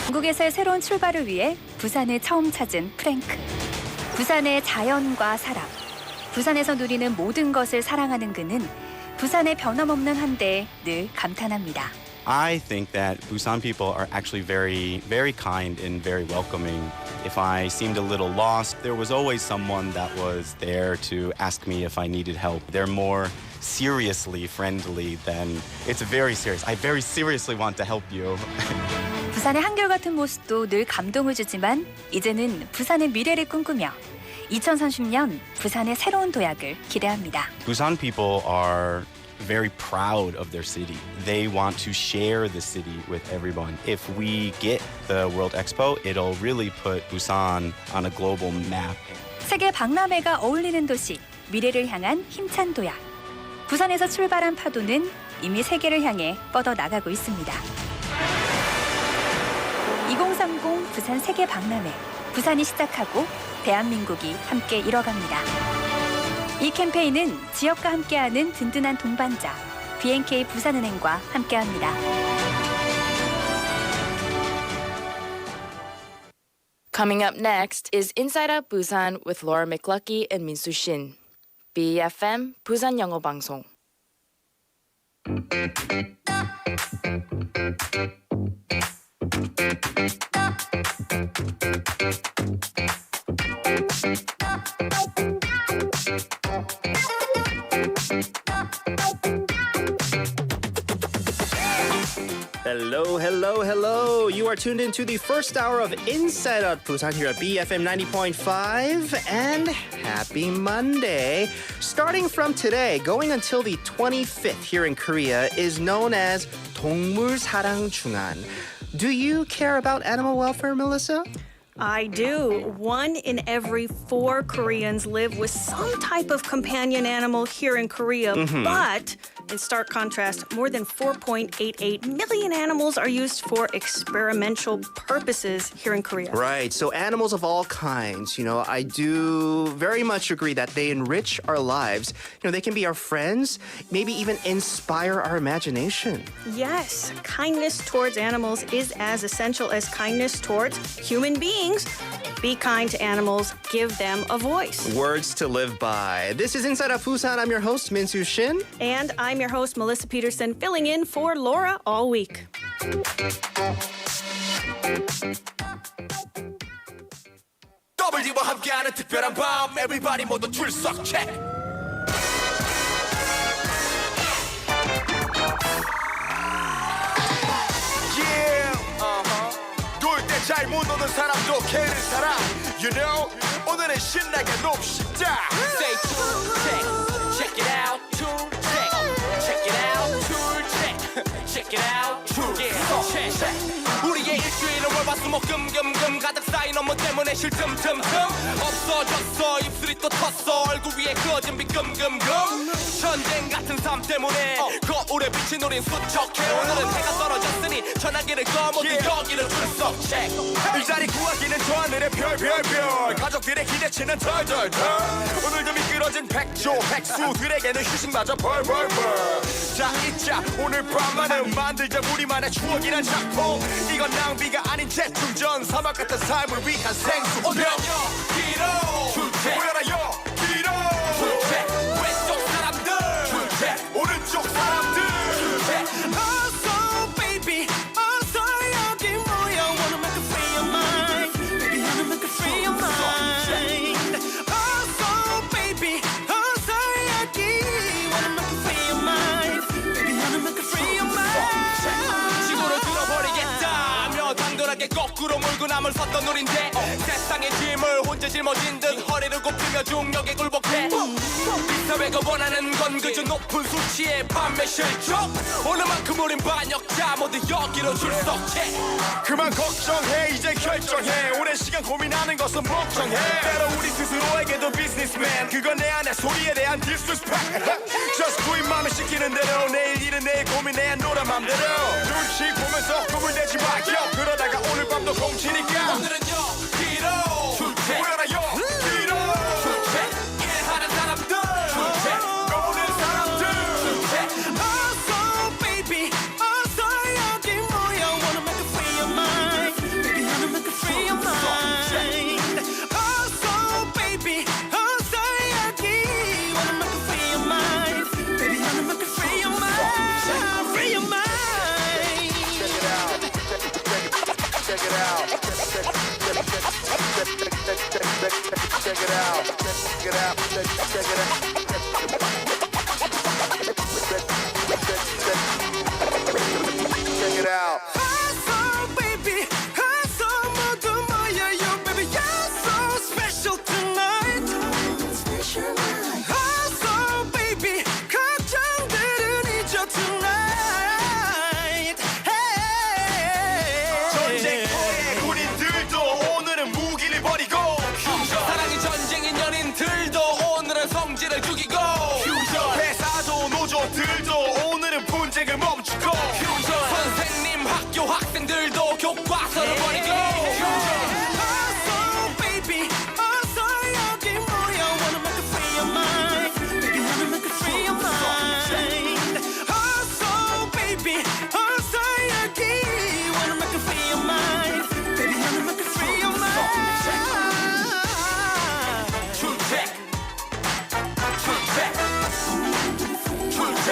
한국에서의 새로운 출발을 위해 부산을 처음 찾은 프랭크. 부산의 자연과 사람, 부산에서 누리는 모든 것을 사랑하는 그는 부산의 변함없는 한데에 늘 감탄합니다. I think that Busan people are actually very, very kind and very welcoming. If I seemed a little lost, there was always someone that was there to ask me if I needed help. They're more seriously friendly than it's very serious. I very seriously want to help you. 부산의 한결같은 모습도 늘 감동을 주지만 이제는 부산의 미래를 꿈꾸며 2030년 부산의 새로운 도약을 기대합니다. Busan people are very proud of their city. They want to share the city with everyone. If we get the World Expo, it'll really put Busan on a global map. 세계 박람회가 어울리는 도시, 미래를 향한 힘찬 도약. 부산에서 출발한 파도는 이미 세계를 향해 뻗어나가고 있습니다. 2030 부산 세계 박람회. 부산이 시작하고 대한민국이 함께 이뤄갑니다. 이 캠페인은 지역과 함께하는 든든한 동반자 BNK 부산은행과 함께합니다. Coming up next is Inside Out Busan with Laura McLucky and Minsu Shin. BFM 부산영어방송. Hello, hello, hello. You are tuned into the first hour of Inside Out Busan here at BFM 90.5. And happy Monday. Starting from today, going until the 25th here in Korea is known as 동물 사랑 중한. Do you care about animal welfare, Melissa? I do. 1 in every 4 Koreans live with some type of companion animal here in Korea. But in stark contrast, more than 4.88 million animals are used for experimental purposes here in Korea. Right, so animals of all kinds, I do very much agree that they enrich our lives. They can be our friends, maybe even inspire our imagination. Yes, kindness towards animals is as essential as kindness towards human beings. Be kind to animals, give them a voice. Words to live by. This is Inside Out Busan. I'm your host, Minsu Shin. And I'm your host, Melissa Peterson, filling in for Laura all week. WD와 함께하는 특별한 밤 Everybody 모두 출석 체크 놀 때 잘 못 노는 사람도 걔를 살아 You know 오늘은 신나게 놉시다 Say tool check Check it out tool check Check it out tool check Check it out tool check 우리의 일주일은 월화수목금금금 가득 쌓인 업무 때문에 쉴 틈틈틈 없어졌어 입술이 또 텄어 얼굴 위에 그어진 비금금금 전쟁 같은 삶 때문에 거울에 비친 우린 수척해 오늘은 해가 떨어졌으니 전화기를 꺼 모두 여기를 출석 체크 일자리 구하기는 저 하늘의 별별별 가족들의 기대치는 덜덜덜 오늘도 미끄러진 백조 백수들에게는 휴식마저 벌벌벌 자 잊자 오늘 밤만은 만들자 우리만의 추억이란 작품 이건 낭비가 아닌 재충전 사막 같은 삶을 위한 생수 오늘 여기로 출첵 모여라 여기로 출첵 왼쪽 사람들 출첵 오른쪽 사람들 출첵 어서 baby 어서 여기 모여 Wanna make it free your mind Baby wanna make it free your mind 어서 baby 어서 여기 Wanna make it free your mind Baby wanna make it free your mind 지구를 들어버리겠다 당돌하게 거꾸로 몰고 남을 섰던 우린데 세상의 짐을 혼자 짊어진 듯 허리를 굽히며 중력에 굴복해 이 사회가 원하는 건 그저 높은 수치의 판매 실적 오늘만큼 우린 반역자 모두 여기로 출석해 그만 걱정해 이제 결정해 오랜 시간 고민하는 것은 복종해 때로 우리 스스로에게도 비즈니스맨 그건 내 안의 소리에 대한 disrespect Just do it 맘에 시키는 대로 내일 일은 내일 고민해야 놀아 맘대로 눈치 보면서 꿈을 내지 마 그러다가 오늘 밤도 공치니까 오늘은 여기로 출첵 모여라 여기로 출첵 일하는 사람들 출첵 노는 사람들 출첵 어서 baby 어서 여기 모여 Wanna make it free your mind check it out. Check it out. Check it out. Check it out. Check it out. So baby, so 모두 모여요, baby, you're so special tonight. So baby, 걱정들은 잊어 tonight. Hey. 전쟁터의 군인들도 오늘은 무기를 버리고 사랑이 전쟁인 연인들도 오늘은 성질을 죽이고 회사도 노조들도 오늘은 분쟁을 멈추고 선생님 학교 학생들도 교과서를 버리고 So baby, 어서 여기 모여. Wanna make a free your mind. Baby, wanna make a free your mind. So baby, 어서 여기. Wanna make a free your mind. Baby, wanna make a free your mind. 출첵 출첵 출첵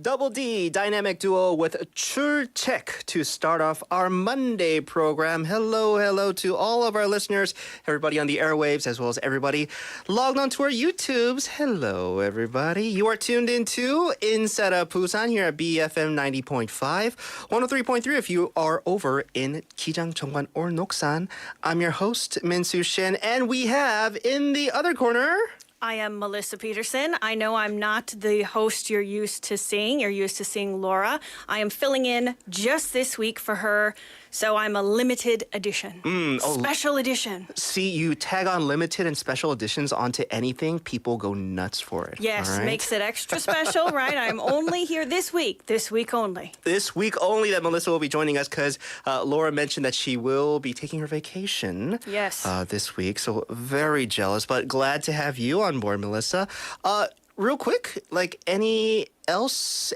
Double D dynamic duo with Chulchek to start off our Monday program. Hello to all of our listeners, everybody on the airwaves, as well as everybody logged on to our YouTubes. Hello, everybody. You are tuned into Inside Out Busan here at BFM 90.5, 103.3 if you are over in Kijang, Cheongwan, or Noksan. I'm your host, Min-Soo Shin, and we have in the other corner... I am Melissa Peterson. I know I'm not the host you're used to seeing. You're used to seeing Laura. I am filling in just this week for her, so I'm a limited edition. Special edition. See, you tag on limited and special editions onto anything, people go nuts for it. Yes, all right? makes it extra special, right? I'm only here this week only. This week only that Melissa will be joining us because Laura mentioned that she will be taking her vacation Yes. this week. So very jealous, but glad to have you on board, Melissa. Real quick, like anything else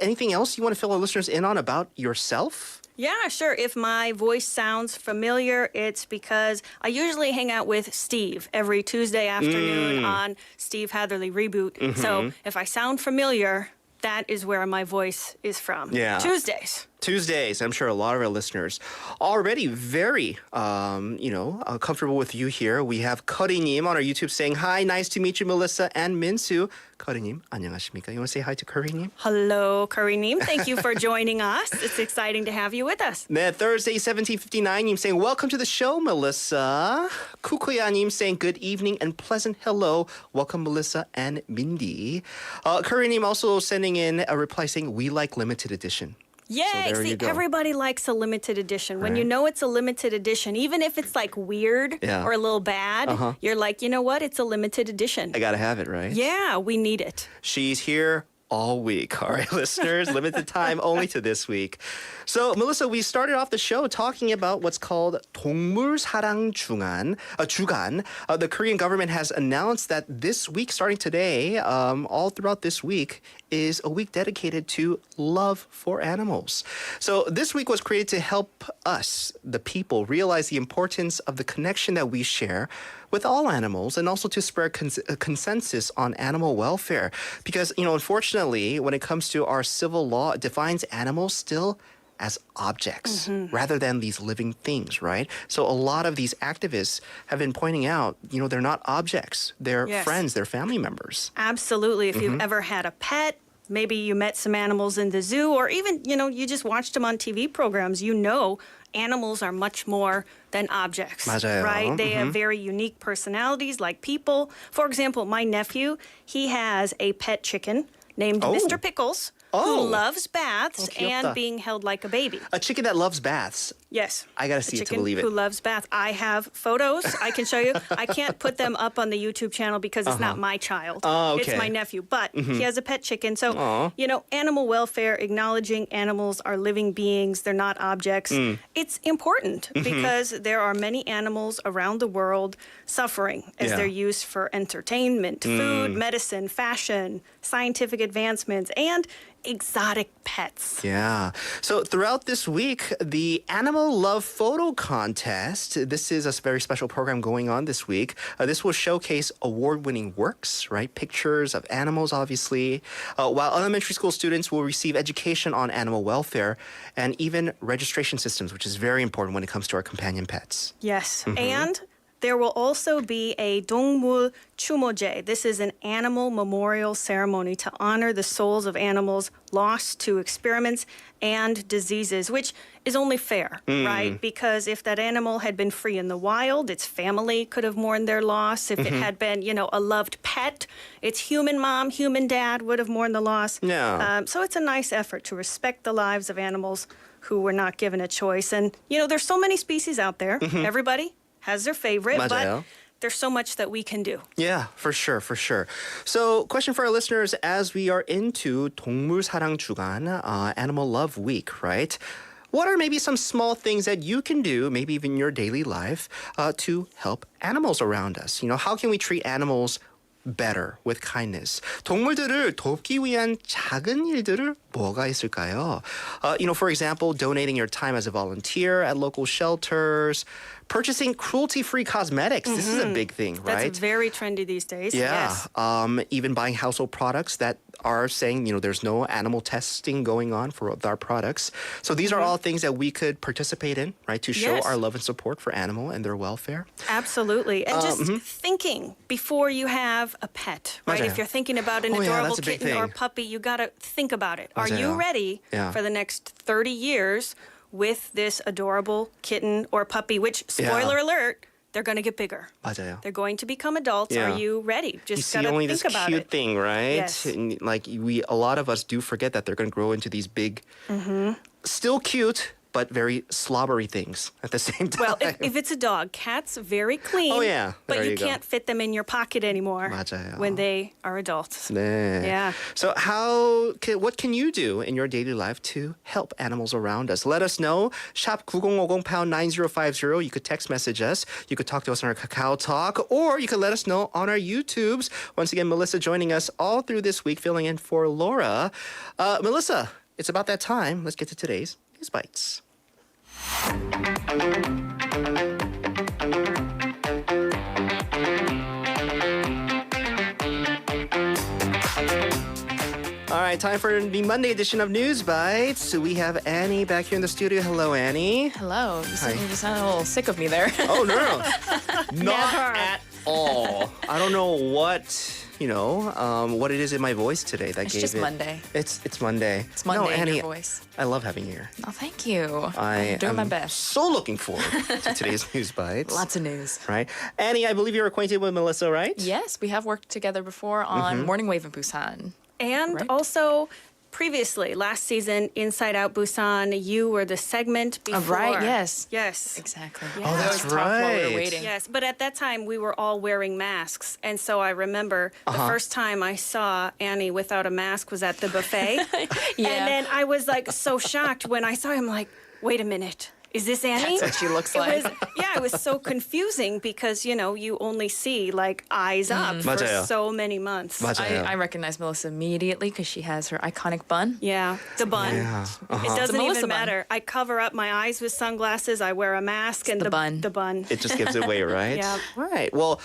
you want to fill our listeners in on about yourself? Yeah, sure. If my voice sounds familiar, it's because I usually hang out with Steve every Tuesday afternoon on Steve Hatherley Reboot. So if I sound familiar, that is where my voice is from. Yeah. Tuesdays. I'm sure a lot of our listeners already very, comfortable with you here. We have Curry님 on our YouTube saying, hi, nice to meet you, Melissa and Min-Soo. Curry님, 안녕하십니까? You want to say hi to Curry님? Hello, Curry님. Thank you for joining us. It's exciting to have you with us. 네, Thursday 1759님 saying, welcome to the show, Melissa. Kukuya님 saying, good evening and pleasant hello. Welcome, Melissa and Mindy. Curry님 also sending in a reply saying, we like limited edition. Yay! there See, you go. everybody likes a limited edition. When Right. you know it's a limited edition, even if it's like weird Yeah. or a little bad, you're like, you know what? It's a limited edition. I gotta have it, right? Yeah, we need it. She's here all week. All right, listeners, limited time only to this week. So, Melissa, we started off the show talking about what's called 동물 사랑 주간. The Korean government has announced that this week, starting today, all throughout this week, is a week dedicated to love for animals. So this week was created to help us, the people, realize the importance of the connection that we share with all animals and also to spread a consensus on animal welfare. Because, unfortunately, when it comes to our civil law, it defines animals still as objects rather than these living things, right? So a lot of these activists have been pointing out, they're not objects. They're Yes. friends, they're family members. Absolutely. If you've ever had a pet, maybe you met some animals in the zoo, or even, you just watched them on TV programs, animals are much more than objects, 맞아요. right? They have very unique personalities like people. For example, my nephew, he has a pet chicken named Oh. Mr. Pickles, Oh. who loves baths 귀엽다. and being held like a baby. A chicken that loves baths. Yes. I gotta A see it to chicken believe it. who loves bath. I have photos I can show you. I can't put them up on the YouTube channel because it's not my child. Oh, It's okay. my nephew. But he has a pet chicken. So, animal welfare, acknowledging animals are living beings, they're not objects. It's important because there are many animals around the world suffering as Yeah. they're used for entertainment, food, medicine, fashion, scientific advancements, and exotic pets. Yeah. So throughout this week, the Animal Love Photo Contest, this is a very special program going on this week. This will showcase award-winning works, right? Pictures of animals, obviously, while elementary school students will receive education on animal welfare and even registration systems, which is very important when it comes to our companion pets. Yes. And there will also be a 동물 추모제. This is an animal memorial ceremony to honor the souls of animals lost to experiments and diseases, which is only fair, right? Because if that animal had been free in the wild, its family could have mourned their loss. If it had been, a loved pet, its human mom, human dad would have mourned the loss. Yeah. So it's a nice effort to respect the lives of animals who were not given a choice. And, there's so many species out there. Everybody has their favorite, 맞아요. but there's so much that we can do. Yeah, for sure, for sure. So, question for our listeners as we are into 동물 사랑 주간, Animal Love Week, right? What are maybe some small things that you can do, maybe even in your daily life, to help animals around us? How can we treat animals better with kindness? 동물들을 돕기 위한 작은 일들을 뭐가 있을까요? For example, donating your time as a volunteer at local shelters, purchasing cruelty-free cosmetics. This is a big thing, right? That's very trendy these days. Yeah. Yes. Even buying household products that are saying, there's no animal testing going on for our products. So these are all things that we could participate in, right? To show Yes. our love and support for animal and their welfare. Absolutely. And just thinking before you have a pet, right? 맞아요. If you're thinking about an Oh, yeah, adorable that's a big kitten or thing. puppy, you got to think about it. Are you 맞아요. ready Yeah. for the next 30 years with this adorable kitten or puppy, which, spoiler alert, they're going to get bigger. 맞아요. They're going to become adults. Yeah. Are you ready? You Just see got to only think this about cute it. thing, right? Yes. And a lot of us do forget that they're going to grow into these big, still cute, but very slobbery things at the same time. Well, if it's a dog, cats very clean. Oh, yeah. But There you you go. can't fit them in your pocket anymore 맞아요. when they are adults. 네. Yeah. So what can you do in your daily life to help animals around us? Let us know. Shop 9050 pound 9050. You could text message us. You could talk to us on our Kakao Talk, or you could let us know on our YouTubes. Once again, Melissa joining us all through this week, filling in for Laura. Melissa, it's about that time. Let's get to today's News Bites. All right, time for the Monday edition of News Bites. So we have Annie back here in the studio. Hello, Annie. Hello. Hi. You sound a little sick of me there. Oh, no. Not Never. at all. I don't know what it is in my voice today that It's gave just it. Monday. It's Monday. It's Monday no, in Annie, your voice. I love having you here. Oh, thank you. I I'm doing my am best. so looking forward to today's News Bites. Lots of news. Right. Annie, I believe you're acquainted with Melissa, right? Yes, we have worked together before on Morning Wave in Busan. And Right. also, previously, last season, Inside Out Busan, you were the segment before. Right, yes. Yes. Exactly. Oh, that's Always talk while we right. were waiting. Yes, but at that time, we were all wearing masks. And so I remember the first time I saw Annie without a mask was at the buffet. Yeah. And then I was like so shocked when I saw him, like, wait a minute. Is this Annie? That's what she looks It like. it was so confusing because, you only see like eyes up for 맞아요. so many months. 맞아요. I recognize Melissa immediately because she has her iconic bun. Yeah, the bun. Yeah. It doesn't Melissa even bun. matter. I cover up my eyes with sunglasses. I wear a mask and the bun. The bun. It just gives it away, right? Yeah. Right. Well,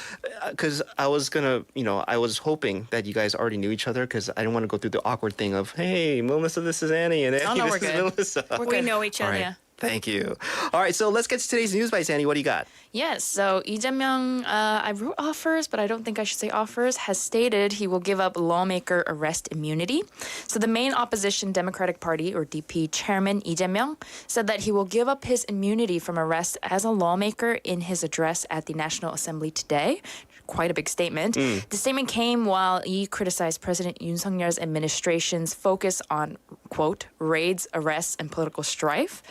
because I was I was hoping that you guys already knew each other because I didn't want to go through the awkward thing of, hey, Melissa, this is Annie, and Annie, no, this we're is good. Melissa. We're We good. know each All other. right. Yeah. Thank you. All right, so let's get to today's News Bites, Annie. What do you got? Yes, so Lee Jae-myung, I wrote offers, but I don't think I should say offers, has stated he will give up lawmaker arrest immunity. So the main opposition Democratic Party, or DP chairman Lee Jae-myung, said that he will give up his immunity from arrest as a lawmaker in his address at the National Assembly today. Quite a big statement. The statement came while Lee criticized President Yoon Suk-yeol's administration's focus on quote, raids, arrests, and political strife,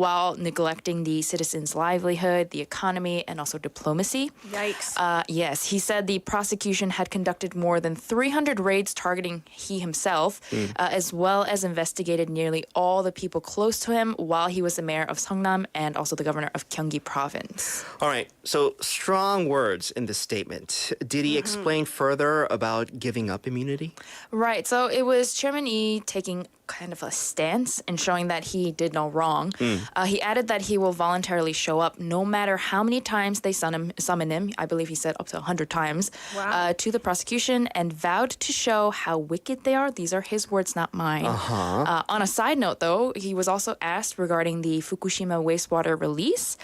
while neglecting the citizens' livelihood, the economy, and also diplomacy. Yikes. Yes, he said the prosecution had conducted more than 300 raids targeting he himself, as well as investigated nearly all the people close to him while he was the mayor of Seongnam and also the governor of Gyeonggi province. All right, so strong words in this statement. Did he explain further about giving up immunity? Right, so it was Chairman Lee taking kind of a stance and showing that he did no wrong. He added that he will voluntarily show up no matter how many times they summon him. I believe he said up to 100 times to the prosecution, and vowed to show how wicked they are. These are his words, not mine. On a side note, though, he was also asked regarding the Fukushima wastewater release.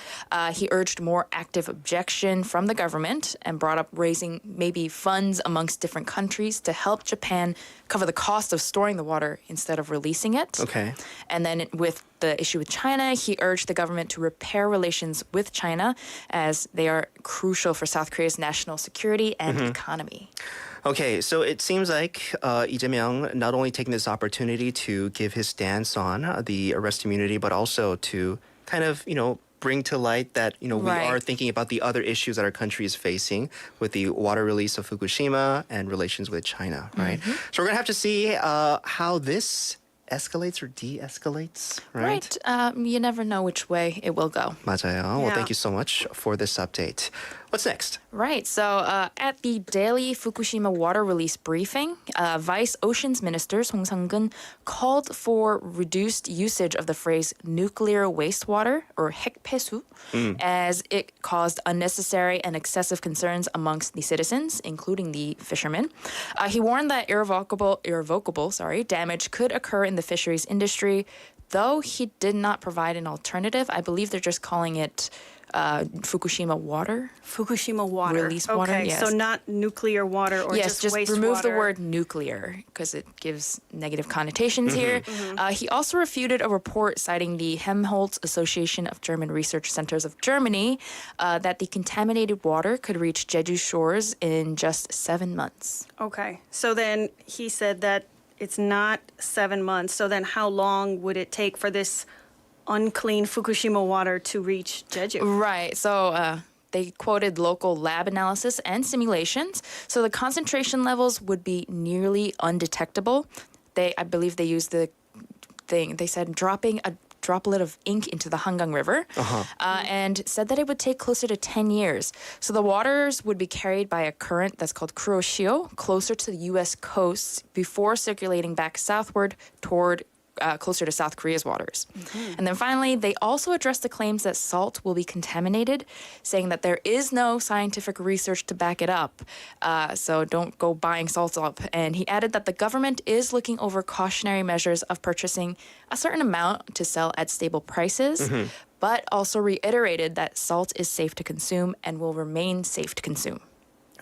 He urged more active objection from the government and brought up raising maybe funds amongst different countries to help Japan cover the cost of storing the water instead of releasing it. Okay. And then with the issue with China, he urged the government to repair relations with China as they are crucial for South Korea's national security and economy. Okay, so it seems like Lee Jae-myung not only taking this opportunity to give his stance on the arrest immunity, but also to kind of, bring to light that, we are thinking about the other issues that our country is facing with the water release of Fukushima and relations with China, right? So we're going to have to see how this escalates or de-escalates, right? You never know which way it will go. 맞아요. Well, Yeah. thank you so much for this update. What's next? Right. So at the daily Fukushima water release briefing, Vice Oceans Minister Song Sang-gun called for reduced usage of the phrase nuclear wastewater or 핵폐수, as it caused unnecessary and excessive concerns amongst the citizens, including the fishermen. He warned that irrevocable damage could occur in the fisheries industry, though he did not provide an alternative. I believe they're just calling it Fukushima water. Fukushima water. Release water, Okay, yes. so not nuclear water or Yes, just wastewater. remove the word nuclear because it gives negative connotations here. He also refuted a report citing the Helmholtz Association of German Research Centers of Germany that the contaminated water could reach Jeju shores in just 7 months. Okay, so then he said that it's not 7 months. So then how long would it take for this unclean Fukushima water to reach Jeju? Right. So they quoted local lab analysis and simulations. So the concentration levels would be nearly undetectable. I believe they used the thing. They said dropping a droplet of ink into the Hangang River, and said that it would take closer to 10 years. So the waters would be carried by a current that's called Kuroshio closer to the U.S. coast before circulating back southward toward closer to South Korea's waters. And then finally, they also addressed the claims that salt will be contaminated, saying that there is no scientific research to back it up. So don't go buying salt up. And he added that the government is looking over cautionary measures of purchasing a certain amount to sell at stable prices, but also reiterated that salt is safe to consume and will remain safe to consume.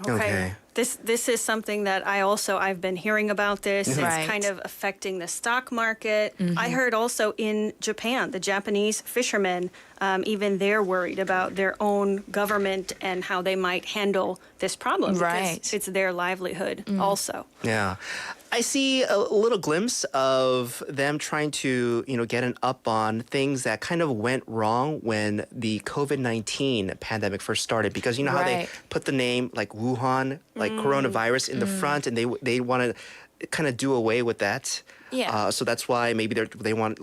Okay. This is something that I've been hearing about this. It's Right. kind of affecting the stock market. I heard also in Japan, the Japanese fishermen, even they're worried about their own government and how they might handle this problem. Right. Because it's their livelihood also. Yeah. I see a little glimpse of them trying to, get an up on things that kind of went wrong when the COVID-19 pandemic first started. Because you know how they Right. put the name like Wuhan, like coronavirus in the front, and they want to kind of do away with that. Yeah. So that's why maybe they want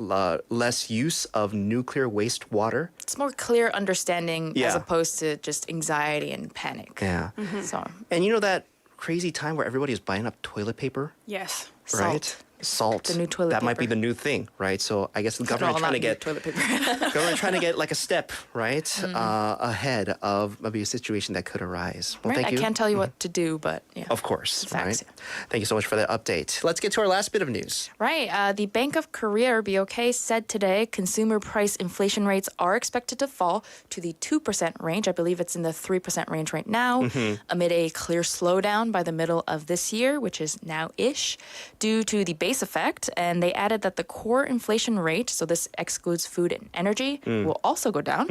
less use of nuclear wastewater. It's more clear understanding as Yeah. opposed to just anxiety and panic. Yeah. So And you know that crazy time where everybody is buying up toilet paper? Yes. Right? Salt. Salt. The new toilet That might be paper. the new thing, right? So I guess the Well, government trying to not new get toilet paper. government trying to get like a step, right, ahead of maybe a situation that could arise. Well, Right? thank you. I can't tell you what to do, but yeah. Of course, right? Facts. Thank you so much for that update. Let's get to our last bit of news. Right. The Bank of Korea, or BOK, said today consumer price inflation rates are expected to fall to the 2% range. I believe it's in the 3% range right now, amid a clear slowdown by the middle of this year, which is now-ish, due to the base base effect, and they added that the core inflation rate, so this excludes food and energy, will also go down.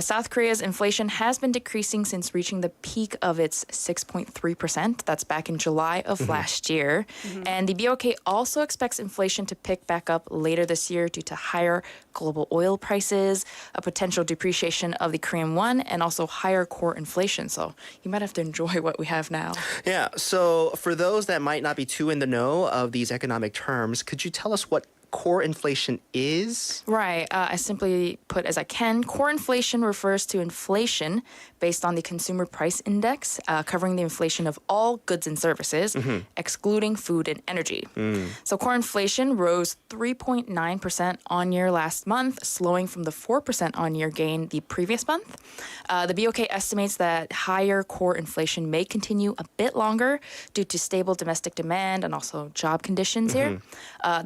South Korea's inflation has been decreasing since reaching the peak of its 6.3%. That's back in July of last year. And the BOK also expects inflation to pick back up later this year due to higher global oil prices, a potential depreciation of the Korean won, and also higher core inflation. So you might have to enjoy what we have now. Yeah, so for those that might not be too in the know of these economic terms, could you tell us what core inflation is? Right. As simply put as I can, core inflation refers to inflation based on the consumer price index, covering the inflation of all goods and services, excluding food and energy. So core inflation rose 3.9% on year last month, slowing from the 4% on year gain the previous month. The BOK estimates that higher core inflation may continue a bit longer due to stable domestic demand and also job conditions here.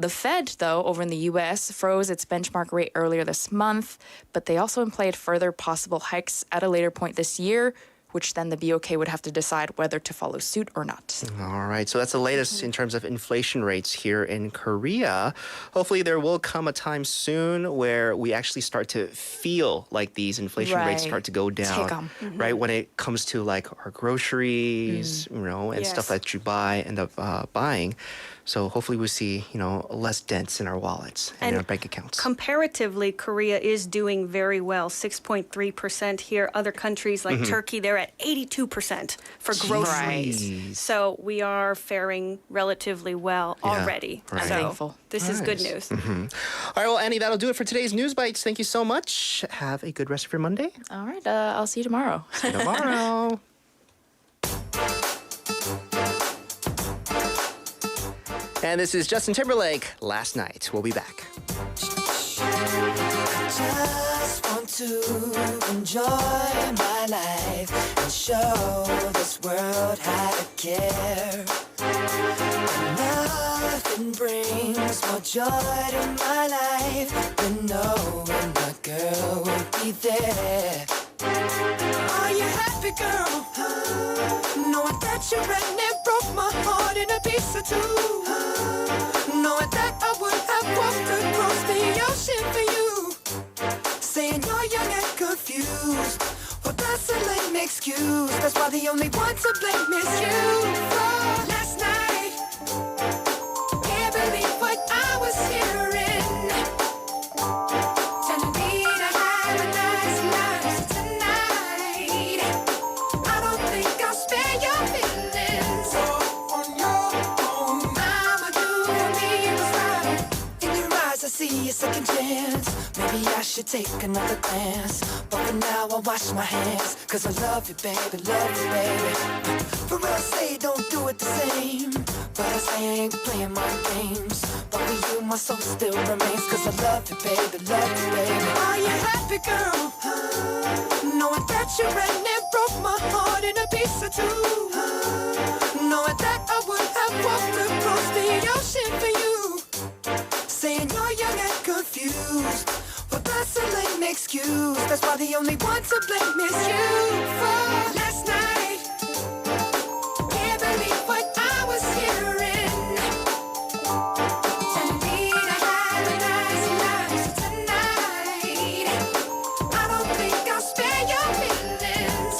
The Fed, though, over in the U.S. froze its benchmark rate earlier this month, but they also implied further possible hikes at a later point this year, which then the BOK would have to decide whether to follow suit or not. All right, so that's the latest in terms of inflation rates here in Korea. Hopefully there will come a time soon where we actually start to feel like these inflation rates Right. start to go down, right? When it comes to like our groceries, and stuff Yes. that you end up buying. So hopefully we see, less dents in our wallets and in our bank accounts. Comparatively, Korea is doing very well, 6.3% here. Other countries like Turkey, they're at 82% for groceries. Jeez. So we are faring relatively well Yeah, already. right. I'm So thankful. this is good Nice. news. All right, well, Annie, that'll do it for today's News Bites. Thank you so much. Have a good rest of your Monday. All right. I'll see you tomorrow. Tomorrow. And this is Justin Timberlake, Last Night. We'll be back. Just want to enjoy my life and show this world how to care. Nothing brings more joy to my life than knowing my girl will be there. Are you happy, girl? Knowing that you ran and broke my heart in a piece or two. Knowing that I would have walked across the ocean for you. Saying you're young and confused. Well, that's a lame excuse. That's why the only one to blame is you. For last night, can't believe what I was hearing. Telling me to have a nice life tonight. I don't think I'll spare your feelings. On your own, I'ma do for me what's right. In your eyes, I see a second chance. Maybe I should take another glance. But for now, I wash my hands. Cause I love you, baby, love you, baby. For real, say don't do it the same. But I say I ain't playing my games. But for you, my soul still remains. Cause I love you, baby, love you, baby. Are you happy, girl? Knowing that you ran and broke my heart in a piece or two. Knowing that I would have walked across the ocean for you. Saying you're young and confused. Well, that's a lame excuse. That's why the only one to blame is you. For last night, can't believe what I was hearing. Telling me to have a nice life tonight. I don't think I'll spare your feelings.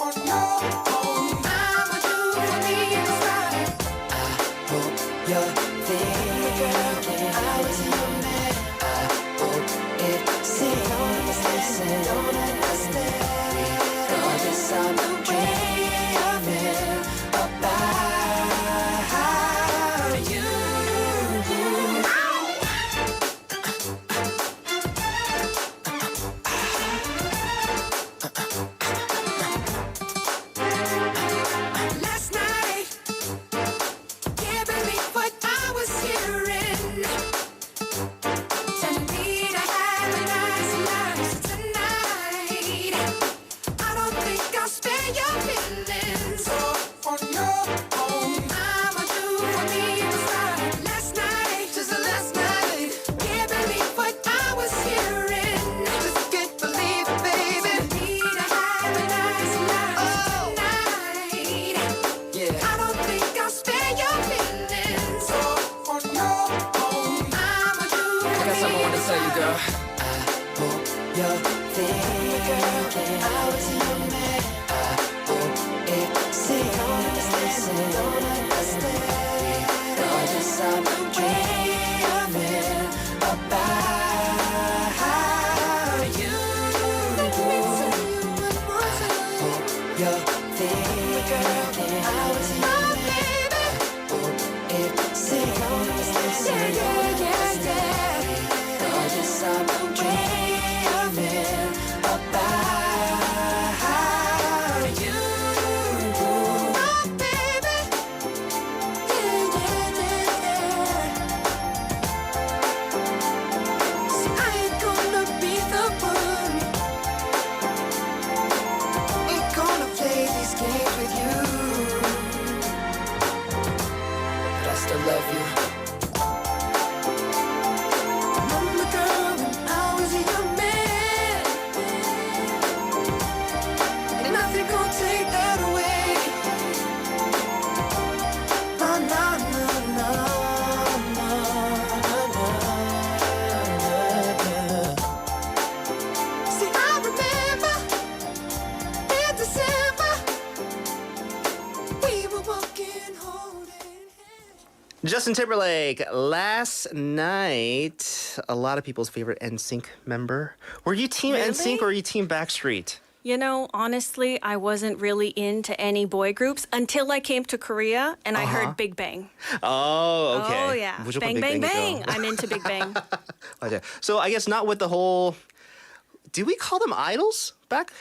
On your own, I'ma do for me what's right. I hope you're thinking I was your man. I hope it seems don't understand. All this Justin Timberlake, last night, a lot of people's favorite NSYNC member. Were you team Really? NSYNC or were you team Backstreet? You know, honestly, I wasn't really into any boy groups until I came to Korea and I heard Big Bang. Oh, okay. Oh, yeah. 무조건 Bang, Big bang, Bang이죠. bang. I'm into Big Bang. 맞아요. So I guess not with the whole. Do we call them idols back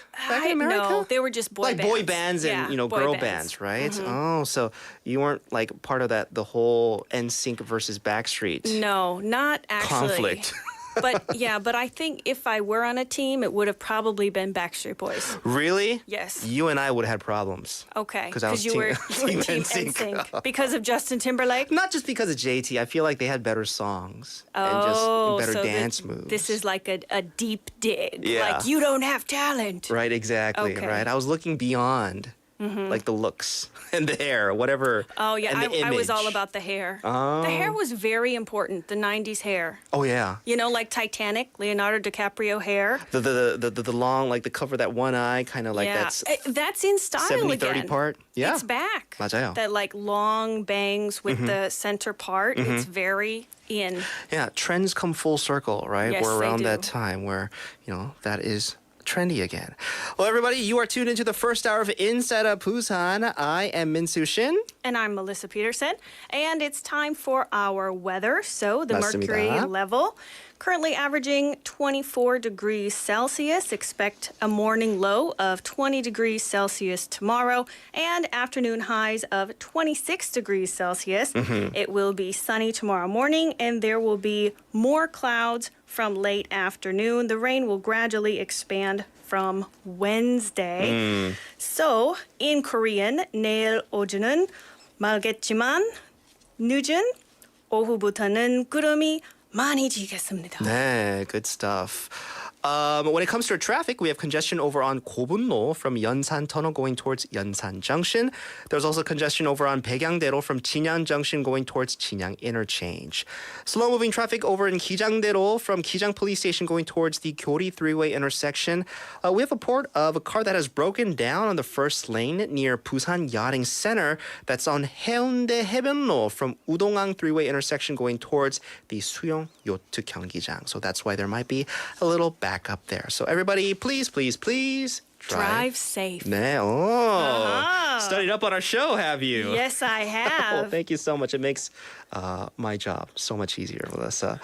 in America? No, they were just boy like bands. boy bands and Yeah, boy girl bands, right? Oh, so you weren't like part of the whole NSYNC versus Backstreet No, not actually. conflict. But I think if I were on a team, it would have probably been Backstreet Boys. Really? Yes. You and I would have had problems. Okay. 'Cause I was you team- were team team NSYNC. NSYNC. Because of Justin Timberlake? Not just because of JT. I feel like they had better songs and Oh, just better so dance moves. This is like a deep dig. Yeah. Like, you don't have talent. right, exactly. Okay. Right. I was looking beyond like the looks and the hair, whatever. Oh, yeah. and the I was all image. about the hair. Oh. The hair was very important, the 90s hair. Oh yeah. You know, like Titanic, Leonardo DiCaprio hair. The long, like the cover of that one eye, kind of like yeah. That's in style 70-30 again. part. Yeah. It's back. 맞아요. That like long bangs with the center part. It's very in. Yeah, trends come full circle, right? Yes, We're they around do. that time where, that is trendy again. Well, everybody, you are tuned into the first hour of Inside Out Busan. I am Min Soo Shin. And I'm Melissa Peterson. And it's time for our weather. So the 맞습니다. mercury level currently averaging 24 degrees Celsius. Expect a morning low of 20 degrees Celsius tomorrow and afternoon highs of 26 degrees Celsius. It will be sunny tomorrow morning and there will be more clouds from late afternoon. The rain will gradually expand from Wednesday. So in Korean, 내일 오전은 맑겠지만 늦은 오후부터는 구름이 많이 지겠습니다. 네, good stuff. When it comes to traffic, we have congestion over on 고분로 from Yeonsan Tunnel going towards Yeonsan Junction. There's also congestion over on 백양대로 from Jinyan Junction going towards Jinyan Interchange. Slow-moving traffic over in Kijang대로 from Kijang Police Station going towards the Gyori three-way intersection. We have a report of a car that has broken down on the first lane near Busan Yachting Center. That's on Haeundae 해변로 from Udongang three-way intersection going towards the Suyong Yacht 경기장. So that's why there might be a little back up there. So everybody, please Drive safe. 네, studied up on our show, have you? Yes, I have. Well, thank you so much. It makes my job so much easier, Melissa.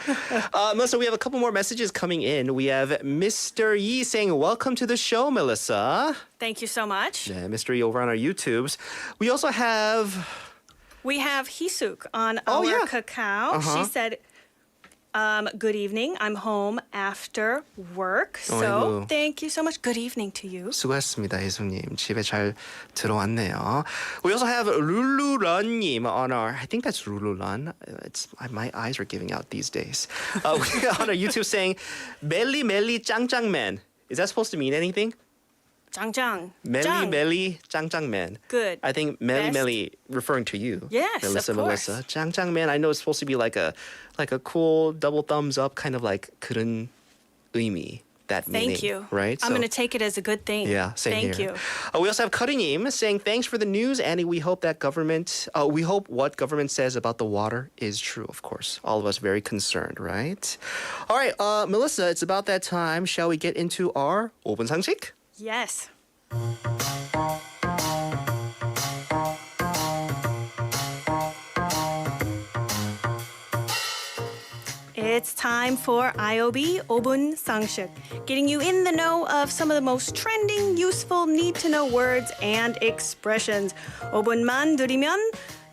Melissa, we have a couple more messages coming in. We have Mr. Yi saying, welcome to the show, Melissa. Thank you so much. Yeah, Mr. Yi over on our YouTubes. We also have... We have Hisuk on Oh, our yeah. Kakao. She said, good evening. I'm home after work. So 어이구. thank you so much. Good evening to you. 수고하셨습니다, 희수님. 집에 잘 들어왔네요. We also have Luluran님 on our, I think that's Luluran. My eyes are giving out these days. On our YouTube saying, 멜리 멜리 짱짱맨. Is that supposed to mean anything? 짱짱. 멜리 짱. 멜리 짱짱맨. Good. I think 멜리 Best. 멜리 referring to you. Yes, Melissa, of course. Melissa. 짱짱맨. I know it's supposed to be like a cool double thumbs up, kind of like 그런 의미. That meaning, Thank you. right? I'm going to take it as a good thing. Yeah, same Thank here. you. We also have Karinim saying, thanks for the news, Annie. We hope we hope what government says about the water is true, of course. All of us very concerned, right? All right, Melissa, it's about that time. Shall we get into our 5분 상식? Yes. it's time for IOB 5분 상식, getting you in the know of some of the most trending, useful, need-to-know words and expressions. 5분만 들이면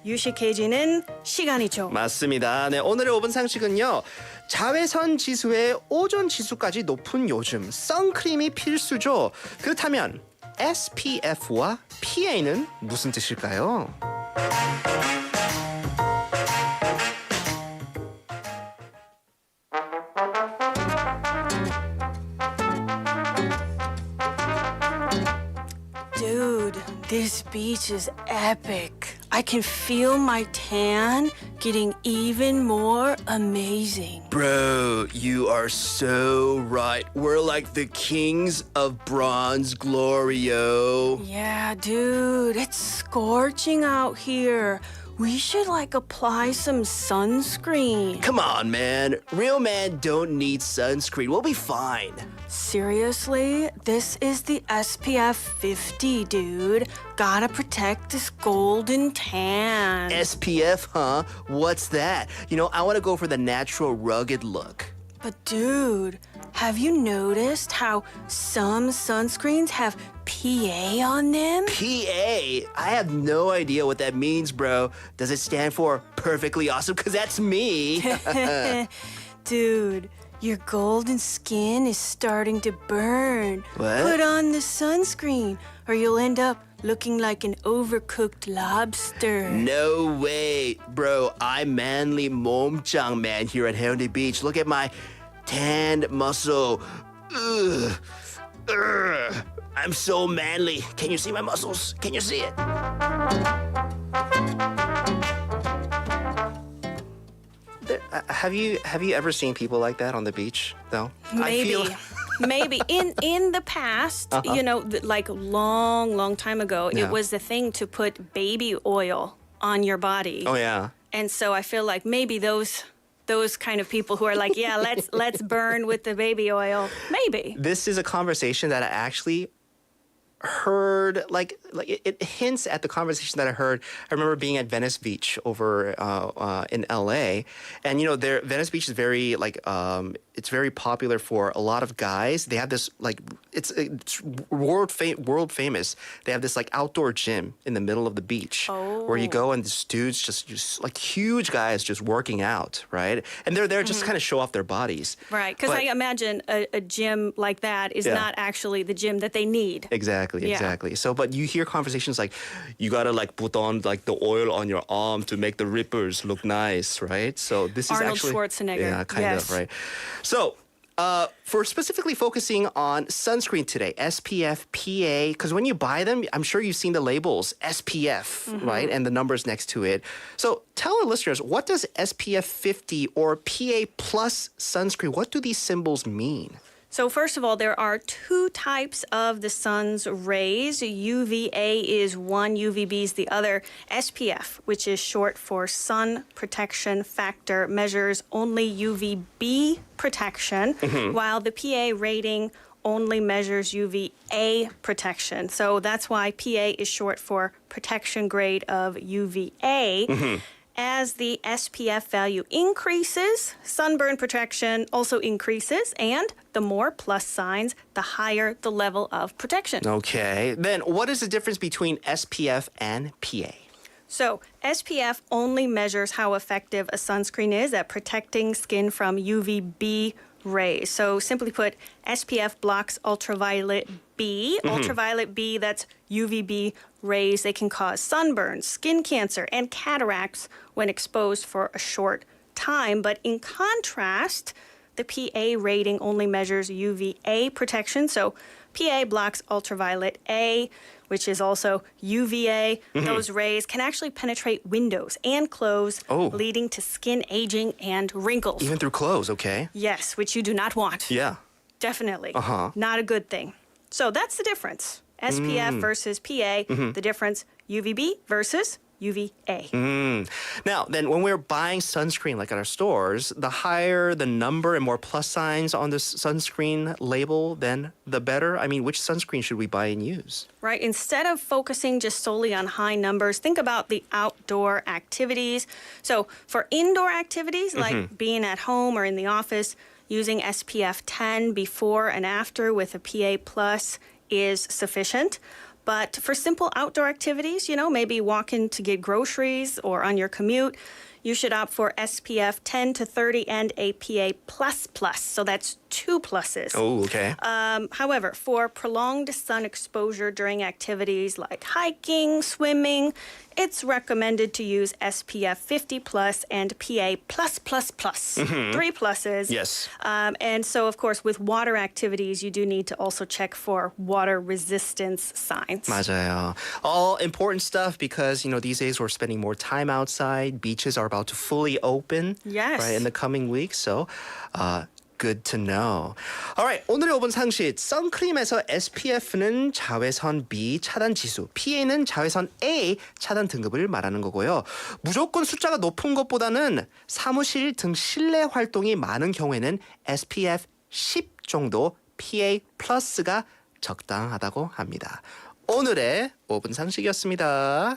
유식해지는 시간이죠. 맞습니다. 네, 오늘의 5분 상식은요. 자외선 지수의 오존 지수까지 높은 요즘 선크림이 필수죠. 그렇다면 SPF와 PA는 무슨 뜻일까요? Dude, this beach is epic. I can feel my tan getting even more amazing. Bro, you are so right. We're like the kings of bronze glory, yo. Yeah, dude, it's scorching out here. We should apply some sunscreen. Come on, man. Real men don't need sunscreen. We'll be fine. Seriously? This is the SPF 50, dude. Gotta protect this golden tan. SPF, huh? What's that? You know, I want to go for the natural rugged look. But dude, have you noticed how some sunscreens have PA on them? PA? I have no idea what that means, bro. Does it stand for perfectly awesome? Because that's me. Dude, your golden skin is starting to burn. What? Put on the sunscreen or you'll end up looking like an overcooked lobster. No way, bro. I'm manly 몸짱 man here at Haeundae Beach. Look at my tanned muscle. Ugh. Ugh. I'm so manly. Can you see my muscles? Can you see it? Have you ever seen people like that on the beach though? Maybe. Maybe in the past, you know, long time ago, Yeah. it was the thing to put baby oil on your body. Oh yeah. And so I feel like maybe those kind of people who are like, yeah, let's burn with the baby oil. Maybe. This is a conversation that I actually heard, it hints at the conversation that I heard. I remember being at Venice Beach over in LA, and you know, Venice Beach is very it's very popular for a lot of guys. They have this it's world famous. They have this outdoor gym in the middle of the beach where you go and these dudes just huge guys just working out, right? And they're there just kind of show off their bodies. Right, because I imagine a gym like that is not actually the gym that they need. Exactly. Yeah. So, but you hear conversations like, you gotta put on the oil on your arm to make the rippers look nice, right? So this Arnold is actually Schwarzenegger. Yeah, kind Yes. of, right? So, for specifically focusing on sunscreen today, SPF, PA, because when you buy them, I'm sure you've seen the labels, SPF, right? And the numbers next to it. So tell our listeners, what does SPF 50 or PA plus sunscreen, what do these symbols mean? So first of all, there are two types of the sun's rays. UVA is one, UVB is the other. SPF, which is short for sun protection factor, measures only UVB protection, while the PA rating only measures UVA protection. So that's why PA is short for protection grade of UVA. As the SPF value increases, sunburn protection also increases, and the more plus signs, the higher the level of protection. Okay. Then what is the difference between SPF and PA? So SPF only measures how effective a sunscreen is at protecting skin from UVB rays. So simply put, SPF blocks ultraviolet B. Ultraviolet B, that's UVB rays. They can cause sunburn, skin cancer, and cataracts when exposed for a short time. But in contrast, the PA rating only measures UVA protection. So PA blocks ultraviolet A, which is also UVA. Those rays can actually penetrate windows and clothes, leading to skin aging and wrinkles. Even through clothes, okay. Yes, which you do not want. Yeah. Definitely. Not a good thing. So that's the difference. SPF versus PA. The difference, UVB versus UVA. Now, then when we're buying sunscreen, like at our stores, the higher the number and more plus signs on the sunscreen label, then the better. I mean, which sunscreen should we buy and use? Right? Instead of focusing just solely on high numbers, think about the outdoor activities. So for indoor activities, like being at home or in the office, using SPF 10 before and after with a PA plus is sufficient. But for simple outdoor activities, maybe walking to get groceries or on your commute, you should opt for SPF 10 to 30 and a PA++. So that's 2 pluses. Oh, okay. However, for prolonged sun exposure during activities like hiking, swimming, it's recommended to use SPF 50 plus and PA+++. 3 pluses. Yes. And so, of course, with water activities, you do need to also check for water resistance signs. 맞아요. All important stuff because, these days we're spending more time outside. Beaches are about to fully open. Yes. Right, in the coming weeks. So, good to know. Alright, 오늘의 5분 상식. 선크림에서 SPF는 자외선 B 차단 지수, PA는 자외선 A 차단 등급을 말하는 거고요. 무조건 숫자가 높은 것보다는 사무실 등 실내 활동이 많은 경우에는 SPF 10 정도 PA 플러스가 적당하다고 합니다. 오늘의 5분 상식이었습니다.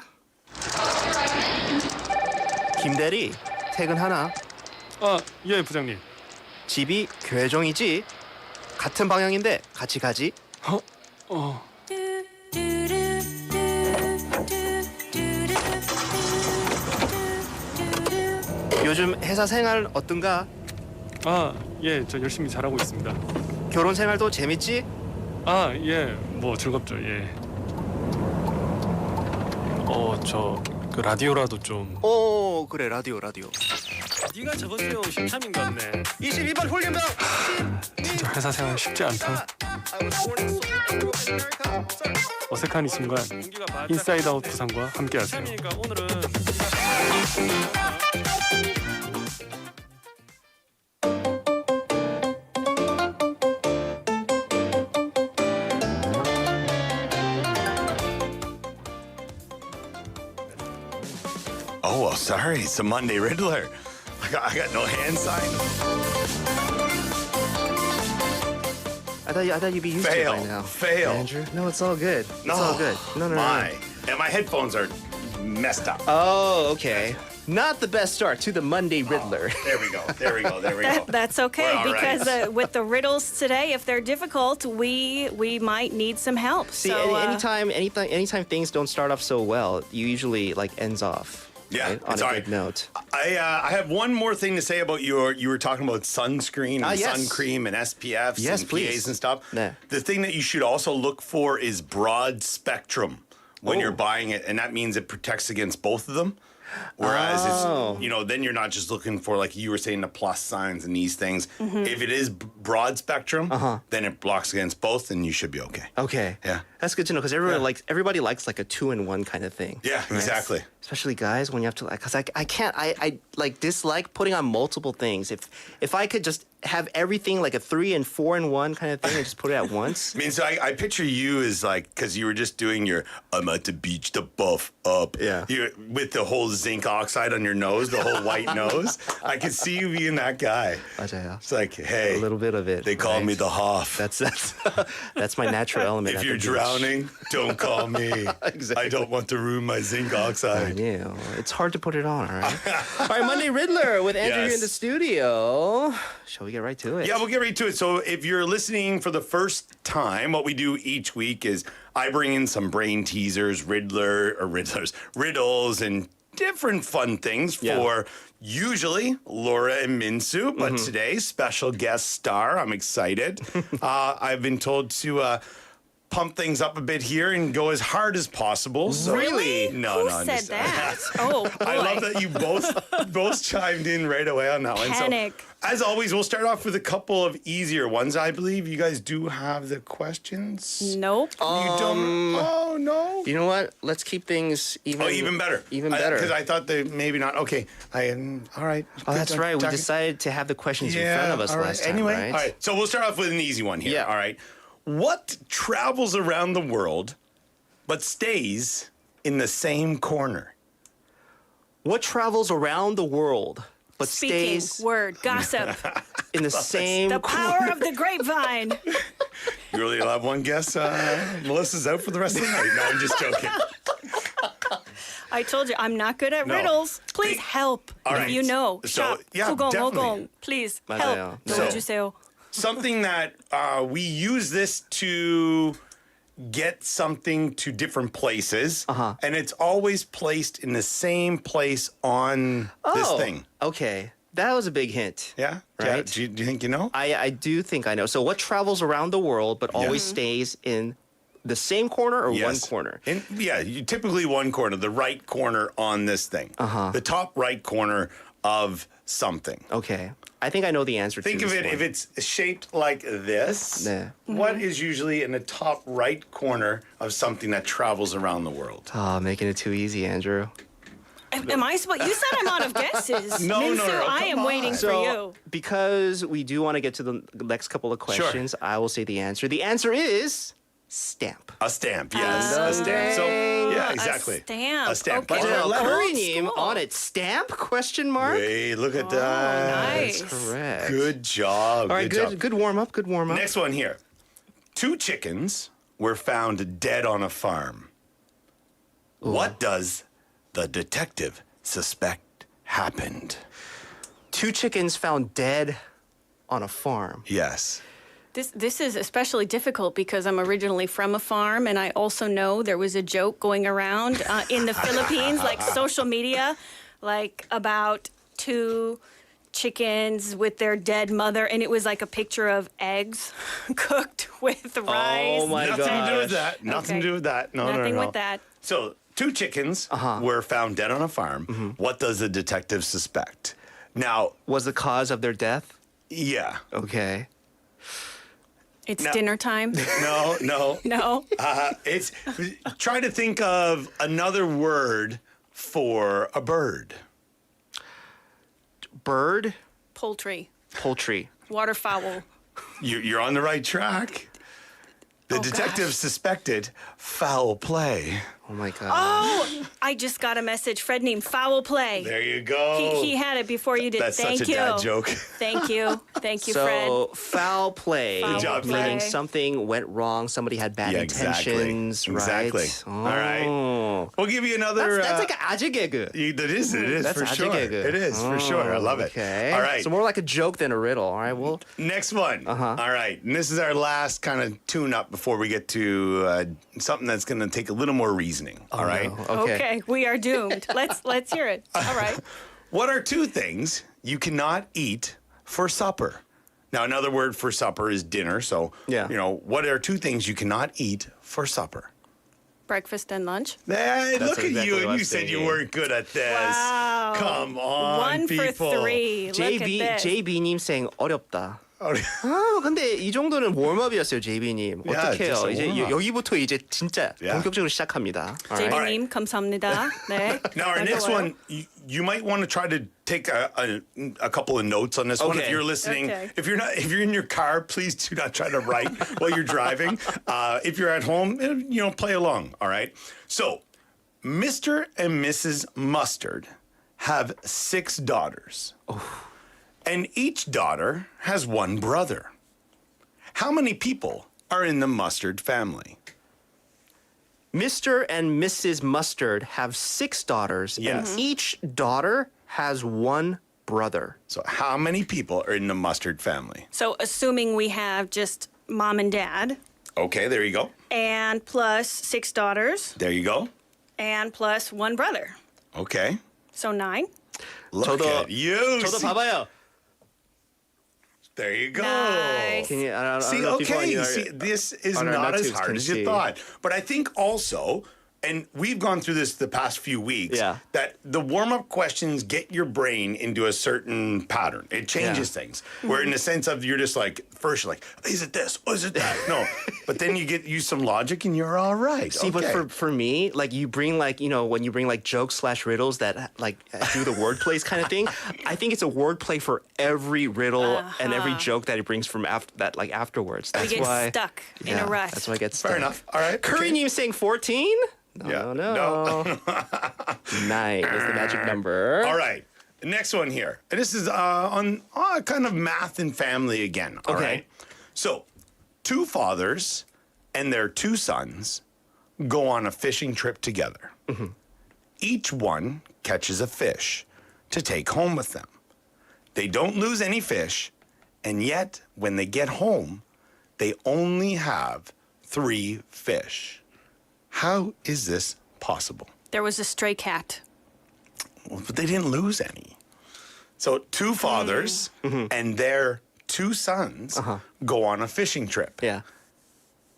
김대리, 퇴근하나? 예, 부장님. 집이 교회종이지? 같은 방향인데 같이 가지? 요즘 회사 생활 어떤가? 예, 저 열심히 잘하고 있습니다. 결혼 생활도 재밌지? 예, 뭐 즐겁죠, 예. 그 라디오라도 좀. 그래, 라디오. 네가 저번 주에 온 신참인 것 같네. 22번 홀gem병! 진짜 회사 생활 쉽지 않다. 어색한 이 순간 인사이드 아웃 부산과 함께하세요. 오늘은 Oh, well, sorry. It's a Monday Riddler. I got no hand sign. I thought you'd be used to it by now. Fail. Andrew? No, it's all good. It's all good. No. My. And my headphones are messed up. Oh, okay. Not the best start to the Monday Riddler. There we go. That's okay We're all because right. with the riddles today, if they're difficult, we might need some help. See, so, anytime things don't start off so well, you usually ends off. Yeah, right? On it's a all good right. note. I have one more thing to say about you were talking about sunscreen and yes. sun cream and SPFs Yes, and please. PAs and stuff. Yeah. The thing that you should also look for is broad spectrum when you're buying it, and that means it protects against both of them. Whereas it's, then you're not just looking for, like you were saying, the plus signs and these things. If it is broad spectrum, then it blocks against both, and you should be okay. Okay. Yeah. That's good to know because everybody likes like a 2-in-1 kind of thing. Yeah, exactly. Especially guys when you have to because I can't I dislike putting on multiple things. If I could just have everything like a 3 and 4-in-1 kind of thing and just put it at once. I mean, so I picture you as because you were just doing your I'm at the beach to buff up. Yeah. With the whole zinc oxide on your nose, the whole white nose. I could see you being that guy. 맞아요. It's like, hey, A little bit of it. they call right? me the Hoff. That's my natural element. If at you're the beach. drowning, don't call me. Exactly. I don't want to ruin my zinc oxide. Yeah, it's hard to put it on, all right? All right, Monday Riddler with Andrew here in the Yes. studio. Shall we get right to it? Yeah, we'll get right to it. So if you're listening for the first time, what we do each week is I bring in some brain teasers, riddles, and different fun things for usually Laura and Minsu. But today, special guest star. I'm excited. I've been told to pump things up a bit here and go as hard as possible. So Really? No, Who I'm said just- that? Oh, boy. I love that you both chimed in right away on that one. Panic. So, as always, we'll start off with a couple of easier ones. I believe you guys do have the questions. Nope. You don't. Oh no. You know what? Let's keep things even. Oh, even better. Even better. Because I thought they maybe not. Okay. All right. Oh, that's right. We decided to have the questions in front of us all right. last time, Anyway, right? all right. So we'll start off with an easy one here. Yeah. All right. What travels around the world but stays in the same corner? What travels around the world but Speaking, stays word, gossip, in the same the power of the grapevine. You really have one guess? Melissa's out for the rest of the night. No, I'm just joking. I told you, I'm not good at No. riddles. Please help. All if right. you know. So, Stop. yeah, 후공, definitely. 후공. Please 맞아요. help. 넣어주세요. Something that we use this to get something to different places, and it's always placed in the same place on this thing. Okay, that was a big hint. Yeah? Right. Do you think you know? I do think I know. So what travels around the world but always stays in the same corner or one corner? Typically one corner, the right corner on this thing. The top right corner of something. Okay. I think I know the answer Think to of this it, one. if it's shaped like this, 네. what is usually in the top right corner of something that travels around the world? Oh, making it too easy, Andrew. Am I supposed? You said I'm out of guesses. No, Minsu, no, I come am waiting on. for you. Because we do want to get to the next couple of questions, I will say the answer. The answer is stamp. A stamp, yes, a stamp. So, yeah, exactly. A stamp. A stamp. Okay. But Well, letter- Curry-님 on it. Stamp? Question mark? Hey, look at that. nice. Correct. Good job. All right, job. good warm up. Good warm up. Next one here. 2 chickens were found dead on a farm. What does the detective suspect happened? 2 chickens found dead on a farm. Yes. This is especially difficult because I'm originally from a farm, and I also know there was a joke going around in the Philippines, like social media, like about 2 chickens with their dead mother, and it was like a picture of eggs cooked with rice. Oh my Nothing to do with gosh. that. Nothing Okay. to do with that. No, Nothing no, no. with that. So, 2 chickens were found dead on a farm. What does the detective suspect? Now, Was the cause of their death? yeah. Okay. It's No. dinner time. No, no. No. It's try to think of another word for a bird. Bird, Poultry. poultry. Waterfowl. You're on the right track. The Oh, detective gosh. suspected foul play. Oh my god. Oh, I just got a message. Fred named foul play. There you go. He had it before you did. That's Thank such a you. dad joke. Thank you. Thank you, Fred. So foul play, Foul job, Fred. meaning play. something went wrong. Somebody had bad Yeah, exactly. intentions, Exactly. right? All right. Oh. We'll give you another. That's like an a재 개그. It is That's for sure. 아재 개그. It is for sure. I love it. Okay. All right. So more like a joke than a riddle. All right. Well, Next one. All right. And this is our last kind of tune up before we get to something that's going to take a little more reasoning. All right. Okay, we are doomed. Let's hear it. All right. What are 2 things you cannot eat for supper? Now, another word for supper is dinner. So, Yeah. what are 2 things you cannot eat for supper? Breakfast and lunch. Hey, look at exactly you. what I And you was said you thinking. weren't good at this. Wow. Come on, One people. for 3. Look JB at this. JB님 saying 어렵다. Oh, 아, 근데 이 정도는 웜업이었어요, JB님. Yeah, 어떡해요? just a 이제 warm-up. 여기부터 이제 진짜 Yeah. 본격적으로 시작합니다. All right. JB님 감사합니다. 네. Now, our next 어려워요. one, you might want to try to take a couple of notes on this one if Okay. you're listening. Okay. If you're in your car, please do not try to write while you're driving. If you're at home, play along. All right. So, Mr. and Mrs. Mustard have 6 daughters, and each daughter has 1 brother. How many people are in the Mustard family? Mr. and Mrs. Mustard have 6 daughters, Yes. and each daughter has 1 brother. So, how many people are in the Mustard family? So assuming we have just mom and dad, Okay, there you go. and plus 6 daughters, There you go. and plus 1 brother. Okay. So 9. Look 저도- at you. 저도 See- 봐봐요. There you go. Nice. Can you, I don't See, know if people okay. on See, this is on our not as notebooks hard can as you see. thought. But I think also, and we've gone through this the past few weeks, Yeah. that the warm-up questions get your brain into a certain pattern. It changes things. Where in the sense of you're just like, first you're like, is it this? Or is it that? No. But then you get use some logic and you're all right. See, okay. but for me, like you bring like, when you bring like jokes / riddles that like do the word plays kind of thing, I think it's a word play for every riddle and every joke that it brings from afterwards. We That's get why stuck in a rush. That's why I get stuck. Fair enough. All right. Curry okay. saying 14? Yeah. No. 9 is the magic number. All right. The next one here. And this is on kind of math and family again. All Okay. right. So, 2 fathers and their 2 sons go on a fishing trip together. Each one catches a fish to take home with them. They don't lose any fish, and yet when they get home, they only have 3 fish. How is this possible? There was a stray cat. Well, but they didn't lose any. So 2 fathers and their 2 sons go on a fishing trip Yeah.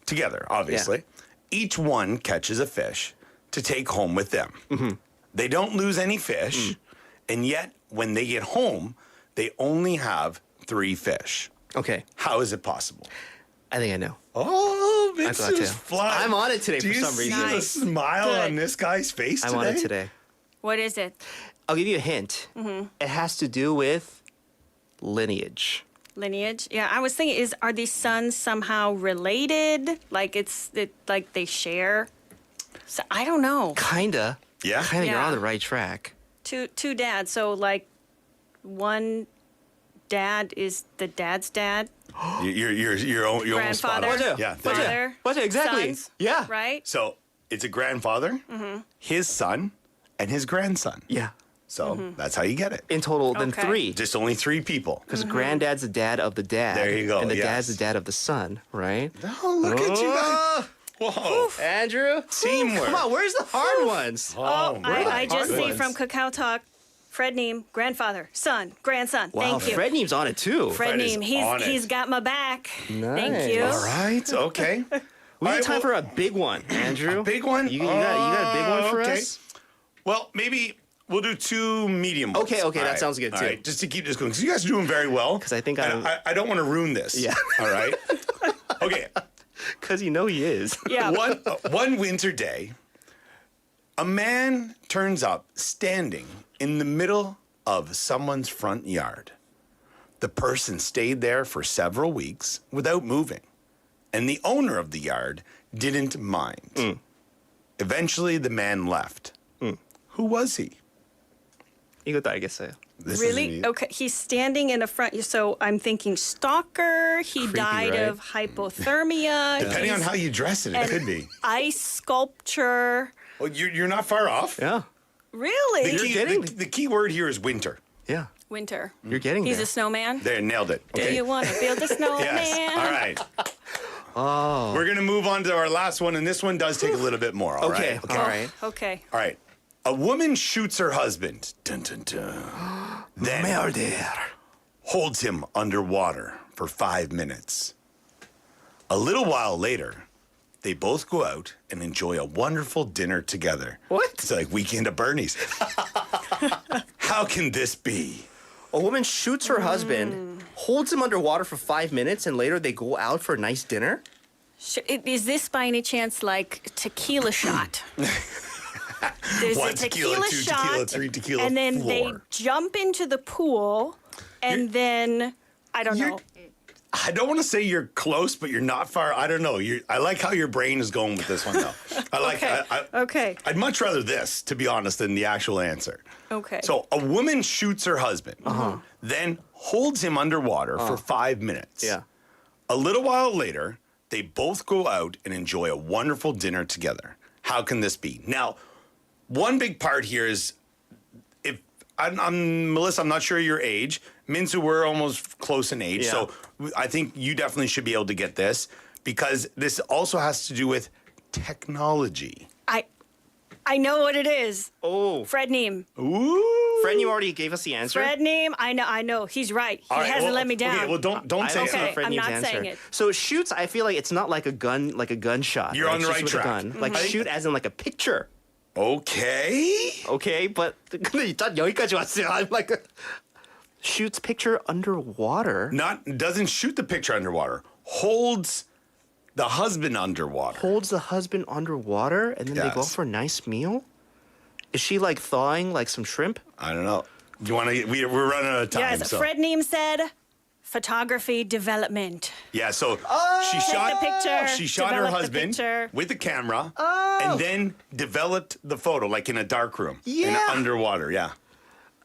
together, obviously. Each one catches a fish to take home with them. They don't lose any fish, and yet when they get home, they only have 3 fish. Okay. How is it possible? I think I know. Oh, Vince got is to. flying. I'm on it today Do for you some reason. see the Nice. smile Good. on this guy's face I'm today? on it today. What is it? I'll give you a hint. It has to do with lineage. Lineage? Yeah, I was thinking, are these sons somehow related? Like like they share? So, I don't know. Kinda. Yeah? Kinda, you're Yeah. on the right track. Two dads. So like one dad is the dad's dad, You're almost spot on. grandfather, Yeah, there you go. father, What's it exactly? sons, Yeah. right? So it's a grandfather, his son, and his grandson. Yeah. So that's how you get it. In total, then Okay. 3. Just only 3 people. Because granddad's the dad of the dad. There you go, And the yes. dad's the dad of the son, right? Oh, look at you guys. Whoa. Andrew? Teamwork. Come on, where's the hard ones? Oh, I just good see ones. from Kakao Talk, Fred Neem, grandfather, son, grandson. Wow, Thank you. Fred Neem's on it too. Fred Fred is Neem, on it. he's got my back. Nice. Thank you. All right, okay. We All have right, time well- for a big one, Andrew. A big one? You got a big one for okay. us? Well, maybe we'll do 2 medium ones. Okay, that All right, sounds good, all too. right, just to keep this going. Because you guys are doing very well. 'Cause I think And I don't want to ruin this. Yeah. All right? Okay. Because you know he is. Yeah. One winter day, a man turns up standing in the middle of someone's front yard. The person stayed there for several weeks without moving, and the owner of the yard didn't mind. Eventually, the man left. Who was he? 이것도 알겠어요. This is Really? neat. Okay, he's standing in a front. So I'm thinking stalker. He Creepy, died right? of hypothermia. Depending on he's how you dress it, it an could be. ice sculpture. Well, you're not far off. Yeah. Really? The key word here is winter. Yeah. Winter. You're getting He's there. a snowman. There, nailed it. Do Okay. you want to build a snowman? Yes. All right. Oh. We're gonna move on to our last one, and this one does take a little bit more. All Okay. right. All right. Okay. All right. A woman shoots her husband. Dun, dun, dun. Then holds him underwater for 5 minutes. A little while later, they both go out and enjoy a wonderful dinner together. What? It's like Weekend at Bernie's. How can this be? A woman shoots her husband, holds him underwater for 5 minutes, and later they go out for a nice dinner? Is this by any chance like tequila shot? There's One a tequila, tequila 2 shot, tequila, 3 tequila, and then 4. they jump into the pool, and then I don't know. I don't want to say you're close, but you're not far. I don't know. I like how your brain is going with this one, though. I like. Okay. Okay. I'd much rather this, to be honest, than the actual answer. Okay. So a woman shoots her husband, then holds him underwater for 5 minutes. Yeah. A little while later, they both go out and enjoy a wonderful dinner together. How can this be? Now, one big part here is, if I'm Melissa, I'm not sure your age. Minzu, we're almost close in age, Yeah. so I think you definitely should be able to get this, because this also has to do with technology. I know what it is. Oh. Fred Neem. Ooh. Fred, you already gave us the answer. Fred Neem. I know. He's right. He All right, hasn't well, let me down. Okay, well, don't I say don't it. know Okay, Fred I'm Neem's not answer. saying it. So shoots, I feel like it's not like a gunshot. You're on It's the just right with a track. gun. Like shoot as in like a picture. Okay. Okay, but 근데 딱 여기까지 왔어요. I'm like shoots picture underwater. Doesn't shoot the picture underwater. Holds the husband underwater. Holds the husband underwater and then they go out Yes. for a nice meal? Is she like thawing like some shrimp? I don't know. You want to? We're running out of time. Yes, so. Fred Neem said Photography development. Yeah, so she Take shot the picture. she shot her develop the husband picture. with the camera and then developed the photo like in a dark room. In Yeah. underwater, yeah.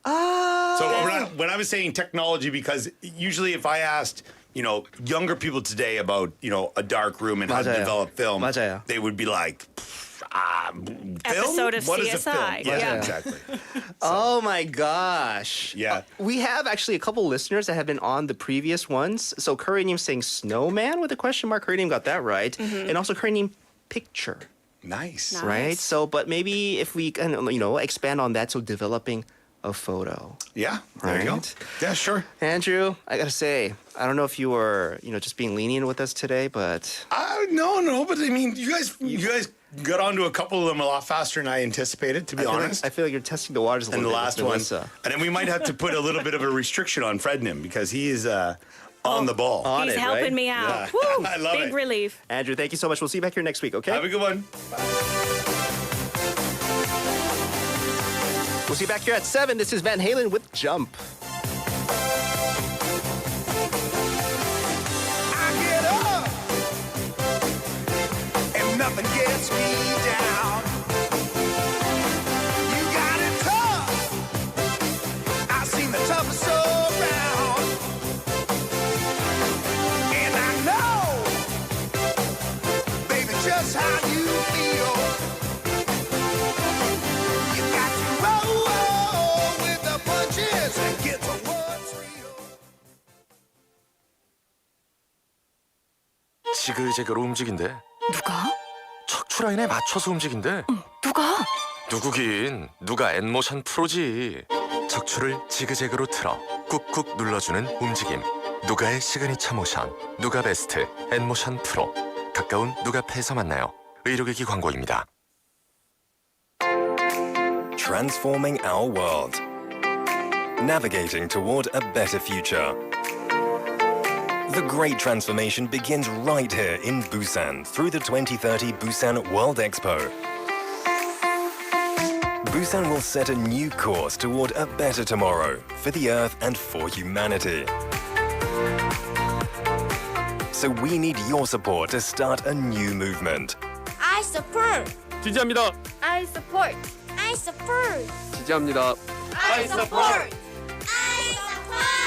So when I was saying technology, because usually if I asked, younger people today about, a dark room and how to 맞아요. develop film, 맞아요. they would be like, film? Episode of What is a CSI. film? Yeah, Yeah. exactly. Oh my gosh. Yeah. We have actually a couple listeners that have been on the previous ones. So Curry Nim saying snowman with a question mark. Curry Nim got that right. And also Curry Nim picture, Nice. Nice. right? So, but maybe if we can, expand on that. So developing a photo. Yeah, there you go. Right. Yeah, sure. Andrew, I gotta say, I don't know if you were, just being lenient with us today, but No, but I mean, you guys got onto a couple of them a lot faster than I anticipated, to be honest. I feel like you're testing the waters a And little the bit. last with one, Melissa. and then we might have to put a little bit of a restriction on Frednim because he is on the ball. On He's it, helping right? me out. Yeah. Woo! I love Big it. relief. Andrew, thank you so much. We'll see you back here next week, okay? Have a good one. We'll see you back here at 7. This is Van Halen with Jump. I get up and nothing gets me down. You got it tough. I've seen the toughest around. And I know, baby, just how you feel. You got to roll with the punches and get to what's real. 지그재그로 움직인대. 누가? 척추 라인에 맞춰서 움직인대. 누가? 누구긴 누가 엔모션 프로지. 척추를 지그재그로 틀어 꾹꾹 눌러주는 움직임. 누가의 시그니처 모션. 누가 베스트 엔모션 프로. 가까운 누가페에서 만나요. 의료기기 광고입니다. Transforming our world. Navigating toward a better future. The great transformation begins right here in Busan through the 2030 Busan World Expo. Busan will set a new course toward a better tomorrow for the Earth and for humanity. So we need your support to start a new movement. I support. 지지합니다. I support. I support. 지지합니다. I support. I support.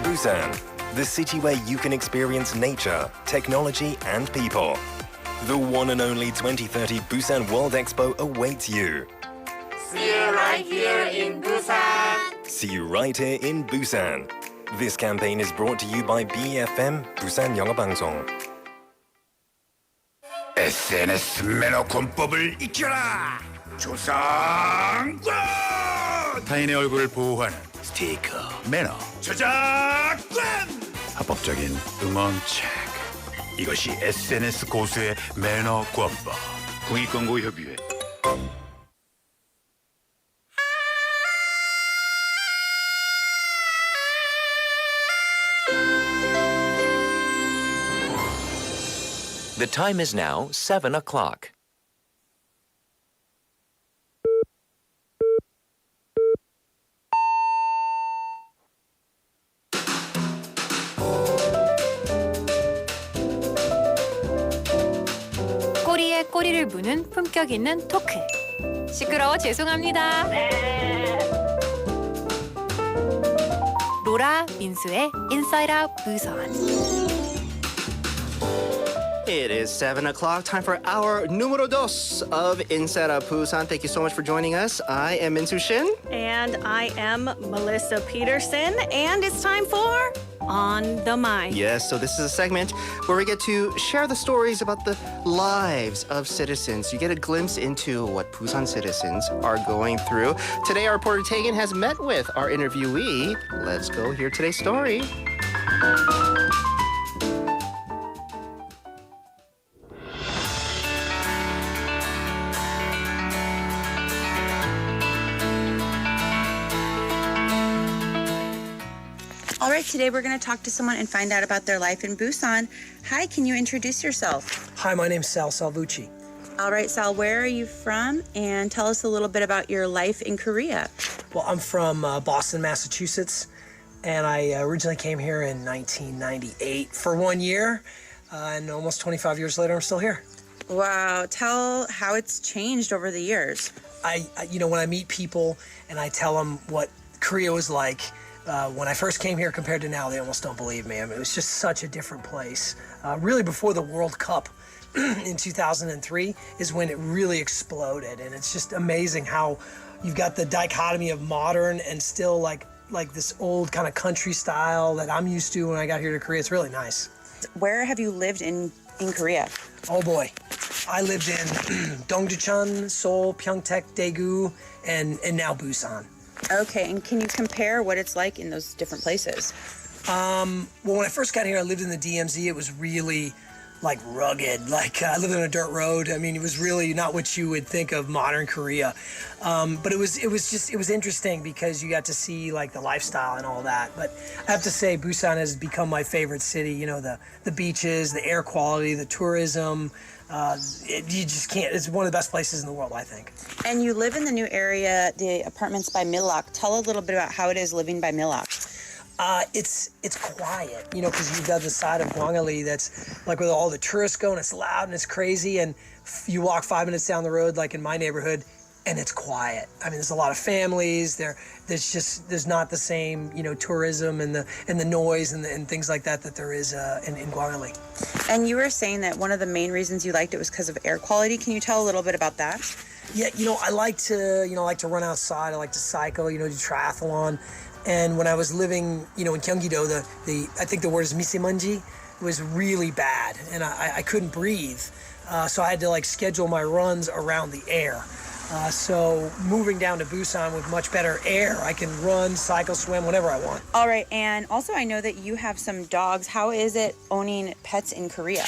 Busan, the city where you can experience nature, technology, and people. The one and only 2030 Busan World Expo awaits you. See you right here in Busan. See you right here in Busan. This campaign is brought to you by BFM 부산영어방송. SNS 매너 권법을 익혀라. 조상권. 타인의 얼굴을 보호하는 스티커 매너 저작권. 합법적인 음원 체크. 이것이 SNS 고수의 매너 권법. 공익광고협의회. The time is now 7 o'clock. 꼬리에 꼬리를 무는 품격 있는 토크. 시끄러워 죄송합니다. 로라 민수의 인사이드 아웃 부산. It is 7 o'clock. Time for our numero dos of Inside Out Busan. Thank you so much for joining us. I am Min Soo Shin. And I am Melissa Peterson. And it's time for On the Mic. Yes, so this is a segment where we get to share the stories about the lives of citizens. You get a glimpse into what Busan citizens are going through. Today, our reporter Taegan has met with our interviewee. Let's go hear today's story. All right, today we're going to talk to someone and find out about their life in Busan. Hi, can you introduce yourself? Hi, my name's Sal Salvucci. All right, Sal, where are you from? And tell us a little bit about your life in Korea. Well, I'm from Boston, Massachusetts, and I originally came here in 1998 for 1 year, and almost 25 years later, I'm still here. Wow, tell how it's changed over the years. When I meet people and I tell them what Korea was like when I first came here compared to now, they almost don't believe me. I mean, it was just such a different place. Really, before the World Cup in 2003 is when it really exploded, and it's just amazing how you've got the dichotomy of modern and still like this old kind of country style that I'm used to when I got here to Korea. It's really nice. Where have you lived in Korea? Oh boy. I lived in Dongjucheon, Seoul, Pyeongtaek, Daegu, and now Busan. Okay, and can you compare what it's like in those different places? Well, when I first got here, I lived in the DMZ. It was really like rugged. Like I lived on a dirt road. I mean, it was really not what you would think of modern Korea. But it was interesting because you got to see like the lifestyle and all that. But I have to say, Busan has become my favorite city. You know, the beaches, the air quality, the tourism. You just can't. It's one of the best places in the world, I think. And you live in the new area, the apartments by Milok. Tell a little bit about how it is living by Milok. It's quiet, you know, because you've got the side of Gwangali that's like where all the tourists go, and it's loud and it's crazy, and you walk 5 minutes down the road, like in my neighborhood, and it's quiet. I mean, there's a lot of families. There's not the same, you know, tourism and the noise and things like that there is in Gwangali. And you were saying that one of the main reasons you liked it was because of air quality. Can you tell a little bit about that? Yeah, you know, I like to run outside. I like to cycle, you know, do triathlon. And when I was living, you know, in Gyeonggi-do, I think the word is misemonji, was really bad, and I couldn't breathe. So I had to like schedule my runs around the air. So moving down to Busan with much better air, I can run, cycle, swim, whatever I want. All right, and also I know that you have some dogs. How is it owning pets in Korea?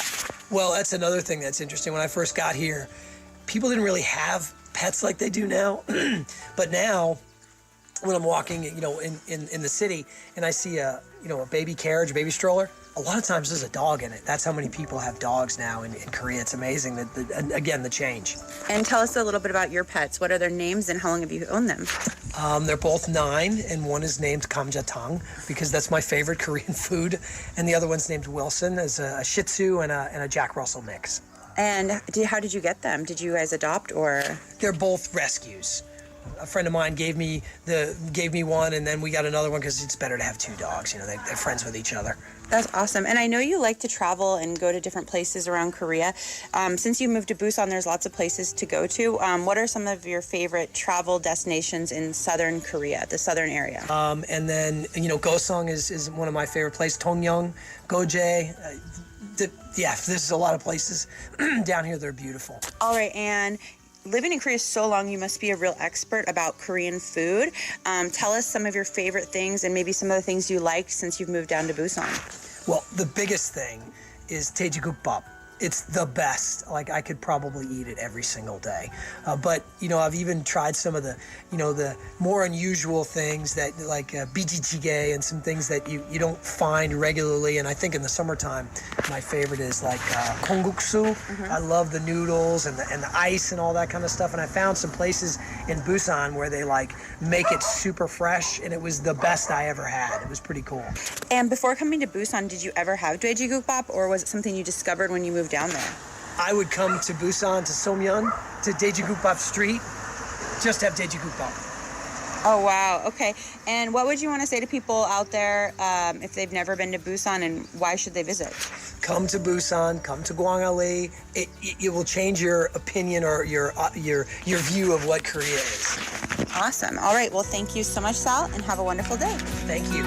Well, that's another thing that's interesting. When I first got here, people didn't really have pets like they do now. But now, when I'm walking, you know, in the city and I see a baby carriage, a baby stroller, a lot of times there's a dog in it. That's how many people have dogs now in Korea. It's amazing again, the change. And tell us a little bit about your pets. What are their names and how long have you owned them? They're both 9, and one is named kamjatang because that's my favorite Korean food, and the other one's named Wilson, as a Shih Tzu and a Jack Russell mix. And how did you get them? Did you guys adopt or? They're both rescues. A friend of mine gave me one, and then we got another one because it's better to have 2 dogs. You know, they're friends with each other. That's awesome. And I know you like to travel and go to different places around Korea. Since you moved to Busan, there's lots of places to go to. What are some of your favorite travel destinations in southern Korea, the southern area? And then, you know, Gosong is one of my favorite places. Tongyong, Gojae. There's a lot of places down here that are beautiful. All right, and living in Korea so long, you must be a real expert about Korean food. Tell us some of your favorite things and maybe some of the things you liked since you've moved down to Busan. Well, the biggest thing is daejigukbap. It's the best. Like, I could probably eat it every single day. But, you know, I've even tried some of the more unusual things that, like bijijjigae and some things that you don't find regularly. And I think in the summertime, my favorite is like kongguksu. Mm-hmm. I love the noodles and the ice and all that kind of stuff. And I found some places in Busan where they like make it super fresh, and it was the best I ever had. It was pretty cool. And before coming to Busan, did you ever have daejigukbap, or was it something you discovered when you moved down there? I would come to Busan, to Somyeon, to daejigukbap Street, just have daejigukbap. Oh, wow. Okay. And what would you want to say to people out there if they've never been to Busan, and why should they visit? Come to Busan, come to Gwangali. It will change your opinion or your view of what Korea is. Awesome. All right. Well, thank you so much, Sal, and have a wonderful day. Thank you.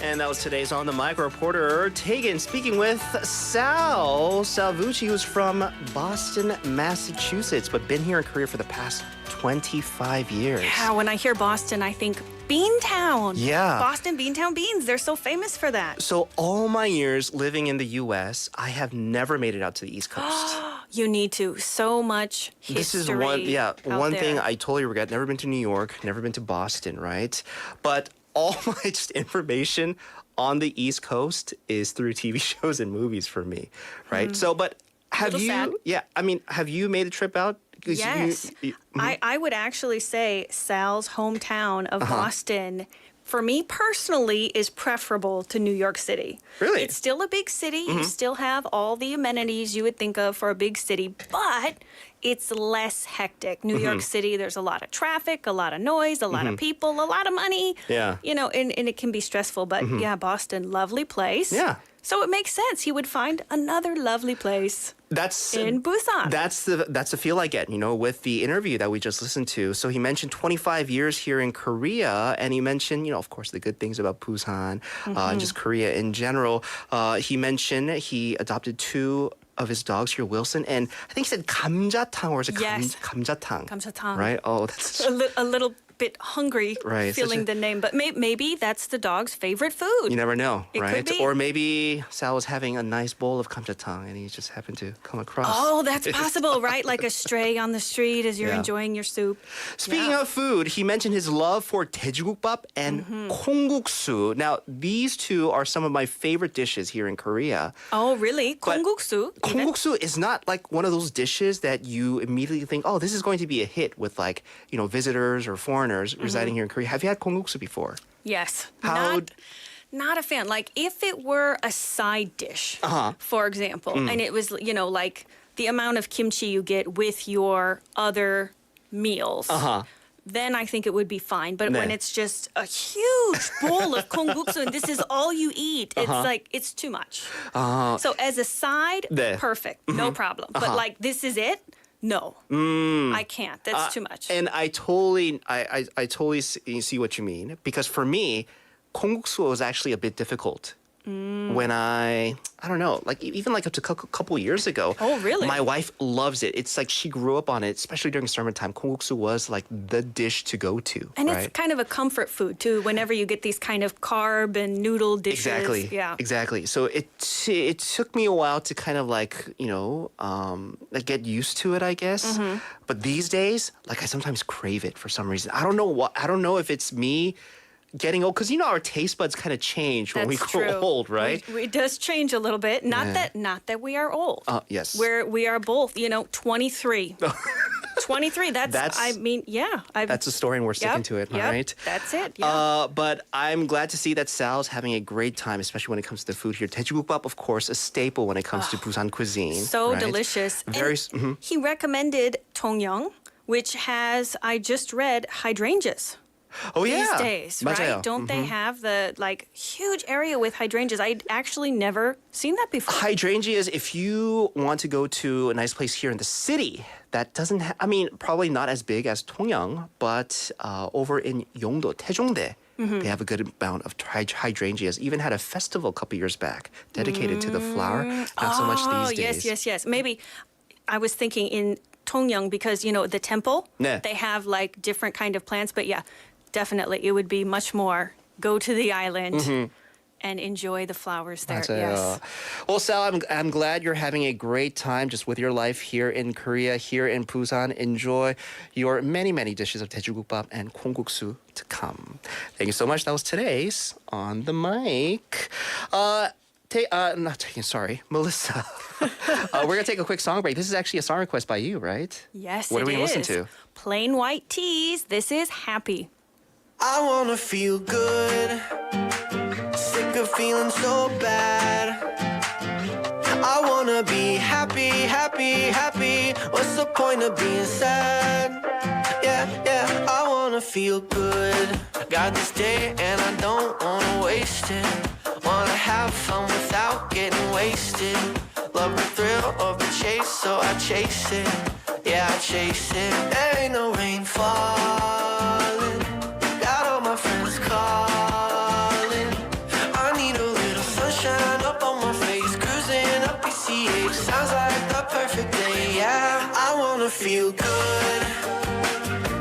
And that was today's On the Mic reporter, Tegan, speaking with Sal Salvucci, who's from Boston, Massachusetts, but been here in Korea for the past 25 years. Yeah, when I hear Boston, I think Beantown. Yeah. Boston Beantown beans. They're so famous for that. So all my years living in the U.S., I have never made it out to the East Coast. You need to. So much history. This is one thing I totally regret. Never been to New York, never been to Boston, right? But all my just information on the East Coast is through TV shows and movies for me, right? So, but have Little you? sad. Yeah, I mean, have you made a trip out? 'Cause Yes. I would actually say Sal's hometown of Boston, for me personally, is preferable to New York City. Really? It's still a big city. You still have all the amenities you would think of for a big city, but it's less hectic. New York City, there's a lot of traffic, a lot of noise, a lot of people, a lot of money. Yeah. You know, and it can be stressful, but yeah, Boston, lovely place. Yeah. So it makes sense. He would find another lovely place That's in Busan. That's the feel I get, you know, with the interview that we just listened to. So he mentioned 25 years here in Korea, and he mentioned, you know, of course, the good things about Busan and just Korea in general. He mentioned he adopted 2 of his dogs here, Wilson, and I think he said 감자탕, or is it Yes. 감자탕? 감자탕. Right? Oh, that's A little bit hungry Right, feeling such a- the name, but maybe that's the dog's favorite food. you never know, It right? could be. Or maybe Sal was having a nice bowl of 감자탕, and he just happened to come across. Oh, that's possible, right? Like a stray on the street as you're Yeah. enjoying your soup. Speaking of food, he mentioned his love for 돼지국밥 and 콩국수. Now, these 2 are some of my favorite dishes here in Korea. Oh, really? But 콩국수? even? 콩국수 is not like one of those dishes that you immediately think, oh, this is going to be a hit with, like, you know, visitors or foreigners residing here in Korea. Have you had 콩국수 before? Yes. How- Not a fan. Like if it were a side dish, for example, and it was, you know, like the amount of kimchi you get with your other meals. Then I think it would be fine. But when 네. it's just a huge bowl of kongguksu and this is all you eat, it's like, it's too much. So as a side, 네. perfect, no problem. But like, this is it? No, I can't. That's too much. And I totally see what you mean, because for me, kongguksu was actually a bit difficult. When I don't know, like even like up to a couple years ago. Oh, really? My wife loves it. It's like she grew up on it, especially during summer time. Kongguksu was like the dish to go to. And right? it's kind of a comfort food too. Whenever you get these kind of carb and noodle dishes, Exactly. yeah, Exactly. So it took me a while to kind of like, you know, like get used to it, I guess. But these days, like I sometimes crave it for some reason. I don't know if it's me getting old, because you know our taste buds kind of change when we That's grow true. old, right? It does change a little bit. Not that we are old. Yes. We are both, you know, 23. 23. That's I mean, yeah. That's the story, and we're sticking to it, yep, right? That's it. Yeah. But I'm glad to see that Sal's having a great time, especially when it comes to the food here. 돼지국밥, of course, a staple when it comes to Busan cuisine. So right? delicious. Very. And he recommended 통영, which has, I just read, hydrangeas. Oh yeah. These days, 맞아요. right? Don't they have the like huge area with hydrangeas? I'd actually never seen that before. Hydrangeas, if you want to go to a nice place here in the city that doesn't I mean, probably not as big as 통영, but over in Yongdo, Taejongdae, they have a good amount of hydrangeas. Even had a festival a couple years back dedicated to the flower. Not so much these days. Yes. Maybe I was thinking in 통영 because, you know, the temple, 네. they have like different kind of plants. But yeah, definitely it would be much more go to the island and enjoy the flowers there. 맞아요. Yes. Well, Sal, I'm glad you're having a great time just with your life here in Korea, here in Busan. Enjoy your many, many dishes of 돼지국밥 and 콩국수 to come. Thank you so much. That was today's On the Mic. Melissa. We're going to take a quick song break. This is actually a song request by you, right? Yes, What it are we going to is. listen to? Plain White Tees. This is Happy. I wanna feel good, sick of feeling so bad. I wanna be happy, happy, happy. What's the point of being sad? Yeah, I wanna feel good. Got this day and I don't wanna waste it. Wanna have fun without getting wasted. Love the thrill of the chase, so I chase it. Yeah, I chase it. There ain't no rain falling. Got all my friends calling. I need a little sunshine up on my face. Cruising up PCH. Sounds like the perfect day. Yeah, I wanna feel good.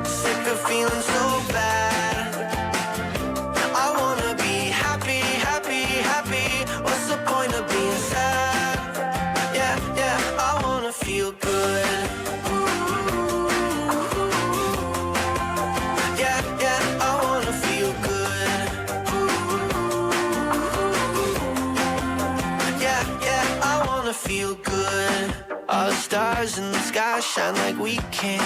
Sick of feeling so bad. I wanna be happy, happy, happy. What's the point of being sad? Yeah, I wanna feel good. Yeah, I wanna feel good. wanna feel good. All the stars in the sky shine like we can.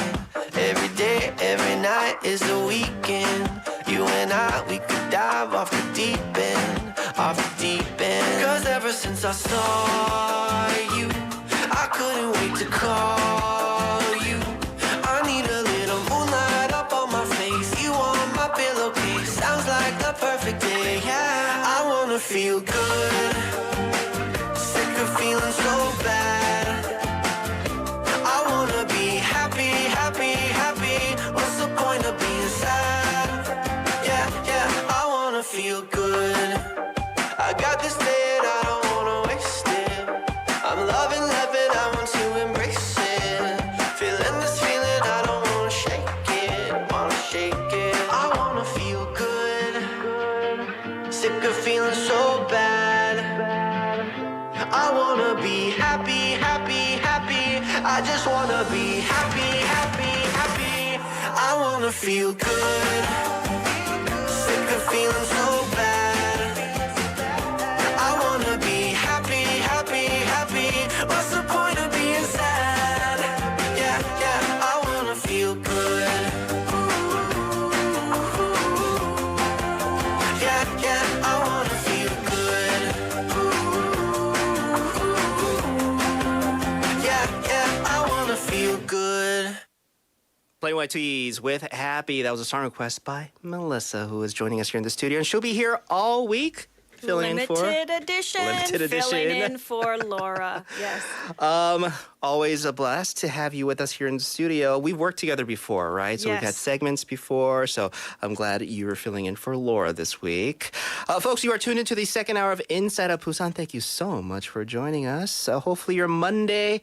Every day, every night is a weekend. You and I, we could dive off the deep end, off the deep end. Cause ever since I saw you, I couldn't wait to call you. I need a little moonlight up on my face. You on my pillowcase, sounds like the perfect day. Yeah, I wanna feel good, sick of feeling so bad. I wanna be happy, happy, happy. What's the point of being sad? Yeah, yeah, I wanna feel good. I got this bed, I don't wanna waste it. I'm loving, loving, I want to embrace it. Feeling this feeling, I don't wanna shake it, wanna shake it. I wanna feel good, sick of feeling so bad. I wanna be happy, happy, happy. I just wanna be happy, happy, happy. I wanna feel good, sick of feeling so bad. I wanna be happy, happy, happy. What's the point of being sad? Yeah, yeah, I wanna feel good. Yeah, yeah, I wanna feel good. Yeah, yeah, I wanna feel good. Playing White Tweeds with Happy. That was a song request by Melissa, who is joining us here in the studio. And she'll be here all week. Filling in for Limited edition. Filling in for Laura. Yes. Always a blast to have you with us here in the studio. We've worked together before, right? So we've had Yes. segments before. So I'm glad you were filling in for Laura this week. Folks, you are tuned into the second hour of Inside Out Busan. Thank you so much for joining us. Hopefully your Monday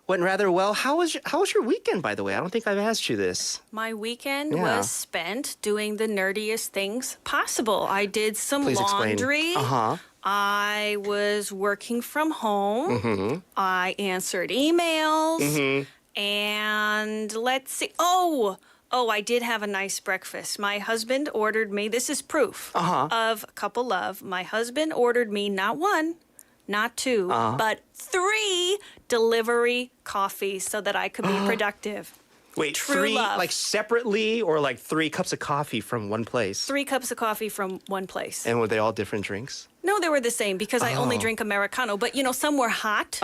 went rather well. How was your weekend, by the way? I don't think I've asked you this. My weekend Yeah. was spent doing the nerdiest things possible. I did some Please explain. laundry. Uh-huh. I was working from home. Mm-hmm. I answered emails. Mm-hmm. And let's see. Oh, I did have a nice breakfast. My husband ordered me, this is proof of couple love. My husband ordered me not one, not two, but 3 delivery coffees so that I could be productive. Wait, True 3 love. like separately or like 3 cups of coffee from one place? 3 cups of coffee from one place. And were they all different drinks? No, they were the same because I only drink Americano. But, some were hot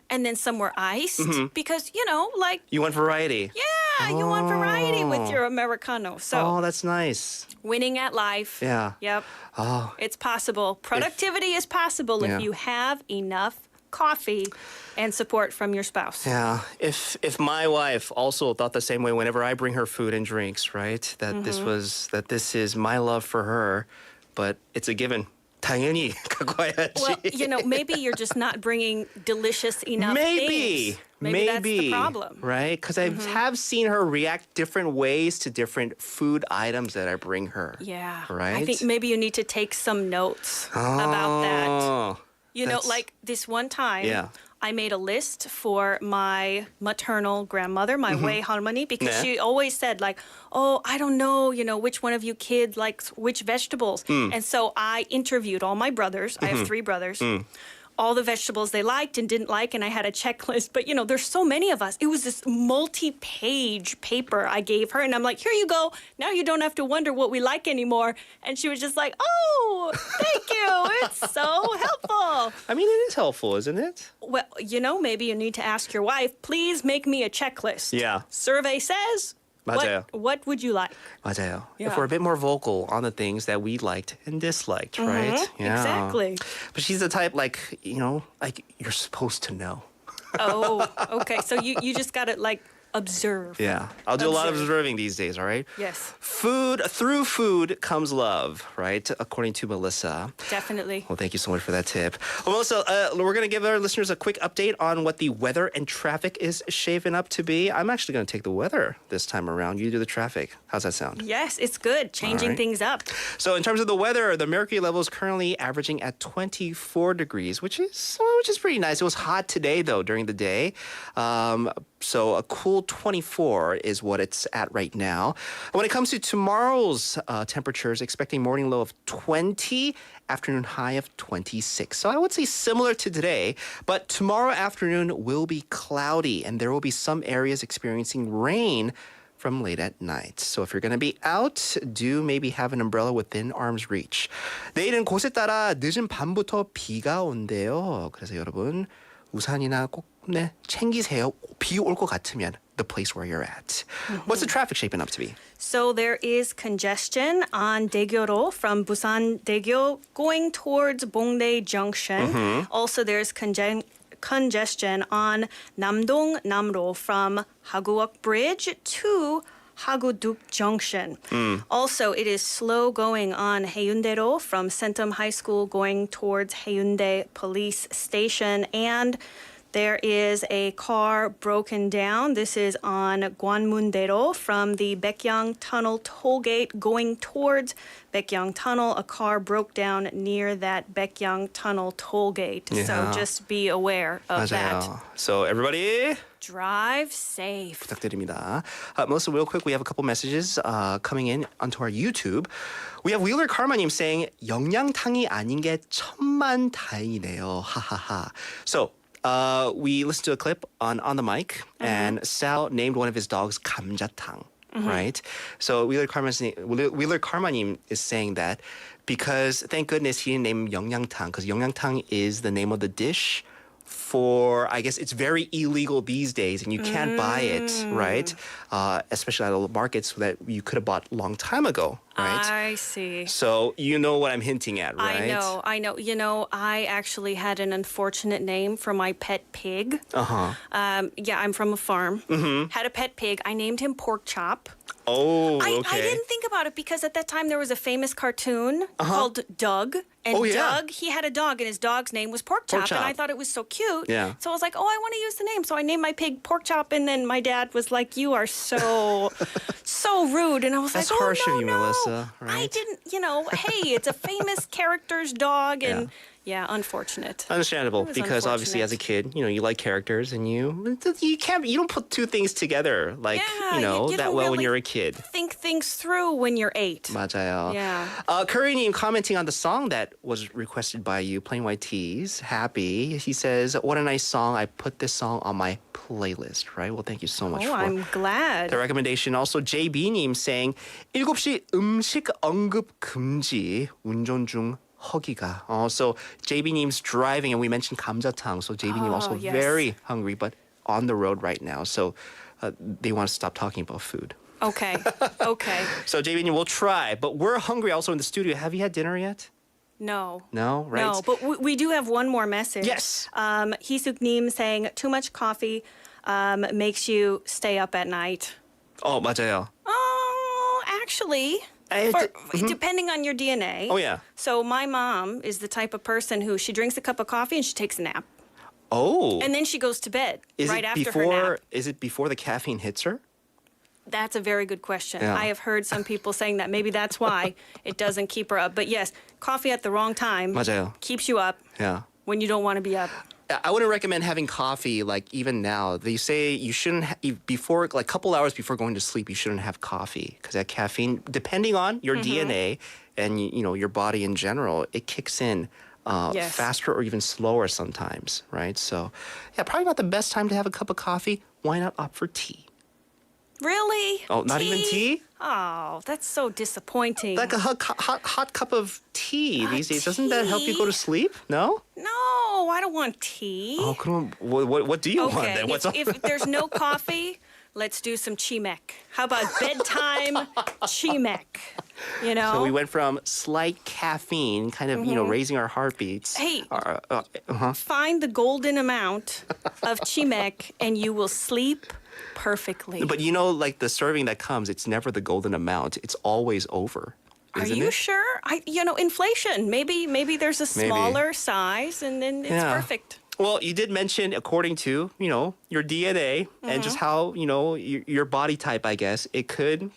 and then some were iced because, like, You want variety? yeah, you want variety with your Americano. So Oh, that's nice. winning at life. Yeah. Yep. Oh, It's possible. Productivity is possible Yeah. if you have enough coffee and support from your spouse. yeah. If my wife also thought the same way whenever I bring her food and drinks, right? That this is my love for her, but it's a given. 당연히 갖고 와야지. Well, maybe you're just not bringing delicious enough Maybe. things. Maybe that's the problem. Right? Because I have seen her react different ways to different food items that I bring her. Yeah. Right? I think maybe you need to take some notes about that. Oh, Like this one time, Yeah. I made a list for my maternal grandmother, my Wei Harmony, because Yeah. she always said like, oh, I don't know, which one of you kids likes which vegetables. And so I interviewed all my brothers. I have 3 brothers. All the vegetables they liked and didn't like, and I had a checklist. But, there's so many of us. It was this multi-page paper I gave her, and I'm like, here you go. Now you don't have to wonder what we like anymore. And she was just like, oh, thank you. It's so helpful. I mean, it is helpful, isn't it? Well, maybe you need to ask your wife, please make me a checklist. Yeah. Survey says, 맞아요. what would you like? 맞아요. Yeah. If we're a bit more vocal on the things that we liked and disliked, right? Yeah. Exactly. But she's the type like you're supposed to know. Oh, okay. So you just got to observe. Yeah. I'll do a lot of Observe. observing these days, all right? Yes, Through food comes love, right? According to Melissa. definitely. Well, thank you so much for that tip. Well, Melissa, we're going to give our listeners a quick update on what the weather and traffic is shaping up to be. I'm actually going to take the weather this time around. You do the traffic. How's that sound? Yes, it's good. Changing right. things up. So in terms of the weather, the mercury level is currently averaging at 24 degrees, which is pretty nice. It was hot today, though, during the day. So a cool 24 is what it's at right now. When it comes to tomorrow's temperatures, expecting morning low of 20, afternoon high of 26. So I would say similar to today, but tomorrow afternoon will be cloudy and there will be some areas experiencing rain from late at night. So if you're going to be out, do maybe have an umbrella within arm's reach. 내일은 곳에 따라 늦은 밤부터 비가 온대요. 그래서 여러분 우산이나 꼭 챙기세요. 비 올 것 같으면 the place where you're at. What's the traffic shaping up to be? So there is congestion on Daegyeoro from Busan Daegyo going towards Bongdae Junction. Also there's congestion on Namdong Namro from Haguok Bridge to Haguduk Junction. Also, it is slow going on Haeundae-ro from Sentum High School going towards Haeundae Police Station. And there is a car broken down. This is on Gwanmundae-ro from the Baekhyang Tunnel toll gate going towards Baekhyang Tunnel. A car broke down near that Baekhyang Tunnel toll gate. So Yeah. just be aware of that. 맞아요. So everybody Drive safe. 부탁드립니다. Melissa, real quick, we have a couple messages coming in onto our YouTube. We have Wheeler Karma님 saying 영양탕이 아닌 게 천만 다행이네요. 하하하. So we listened to a clip on the mic, and Sal named one of his dogs 감자탕, right? So Wheeler Karma님 is saying that because thank goodness he didn't name 영양탕, because 영양탕 is the name of the dish for, I guess it's very illegal these days and you can't buy it, right? Especially at the markets that you could have bought a long time ago, right? I see. So you know what I'm hinting at, right? I know. You know, I actually had an unfortunate name for my pet pig. Yeah, I'm from a farm. Had a pet pig. I named him Pork Chop. Oh, I okay. didn't think about it because at that time there was a famous cartoon called Doug. And Oh, yeah. Doug, he had a dog and his dog's name was Pork Chop. Pork Chop. And I thought it was so cute. Yeah. So I was like, oh, I want to use the name. So I named my pig Pork Chop. And then my dad was like, you are so, so rude. And I was That's like, oh, harsh no, of you, no. Melissa, I right? didn't, hey, it's a famous character's dog. And yeah, unfortunate. Understandable, It was because obviously as a kid, you like characters and you don't put two things together like, Yeah, you that don't well when really you're a kid. Think things through when you're 8. 맞아요. Yeah. Curry님 commenting on the song that was requested by you, Plain White Tees, Happy. He says, what a nice song. I put this song on my playlist, right? Well, thank you so much Oh, for I'm glad. the recommendation. Also, JB님 saying, 7시 음식 언급 금지, 운전 중 허기가. So JB님's driving and we mentioned 감자탕. So JB님 also yes. very hungry, but on the road right now. So they want to stop talking about food. Okay. Okay. So JB님, we'll try, but we're hungry also in the studio. Have you had dinner yet? No. No, right? No, but we do have one more message. Yes. Hisuk-nim saying too much coffee makes you stay up at night. Oh, 맞아요. Oh, actually, depending on your DNA. Oh, yeah. So my mom is the type of person who she drinks a cup of coffee and she takes a nap. Oh. And then she goes to bed right after her nap. Is it before the caffeine hits her? That's a very good question. Yeah. I have heard some people saying that maybe that's why it doesn't keep her up. But yes, coffee at the wrong time 맞아요. keeps you up Yeah. when you don't want to be up. I wouldn't recommend having coffee like even now. They say you shouldn't before like a couple hours before going to sleep. You shouldn't have coffee because that caffeine, depending on your DNA and your body in general, it kicks in Yes. faster or even slower sometimes, right? So, yeah, probably not the best time to have a cup of coffee. Why not opt for tea? Really? Oh, not even tea? Oh, that's so disappointing. Like a hot cup of tea these days. Doesn't that help you go to sleep? No? No, I don't want tea. Oh, come on. What do you want Okay, then? What's if there's no coffee, let's do some chimek. How about bedtime chimek? So we went from slight caffeine, kind of, raising our heartbeats. Hey. Uh-huh. Find the golden amount of chimek and you will sleep perfectly. But like the serving that comes, it's never the golden amount. It's always over. Are Isn't you it? sure? Inflation. Maybe there's a smaller size and then it's perfect. Well, you did mention, according to, your DNA and just how, your body type, I guess, it could,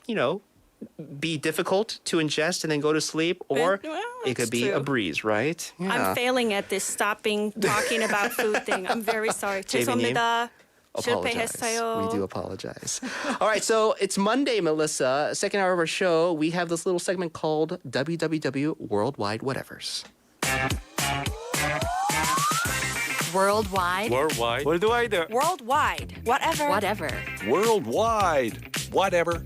be difficult to ingest and then go to sleep, or it could be a true. breeze, right? I'm failing at this stopping talking about food thing. I'm very sorry. JB 님. 죄송합니다. apologize. 실패했어요. We do apologize. All right, so it's Monday, Melissa. Second hour of our show, we have this little segment called WWW Worldwide Whatevers. Worldwide. Worldwide. Worldwide. Whatever. Worldwide. Whatever.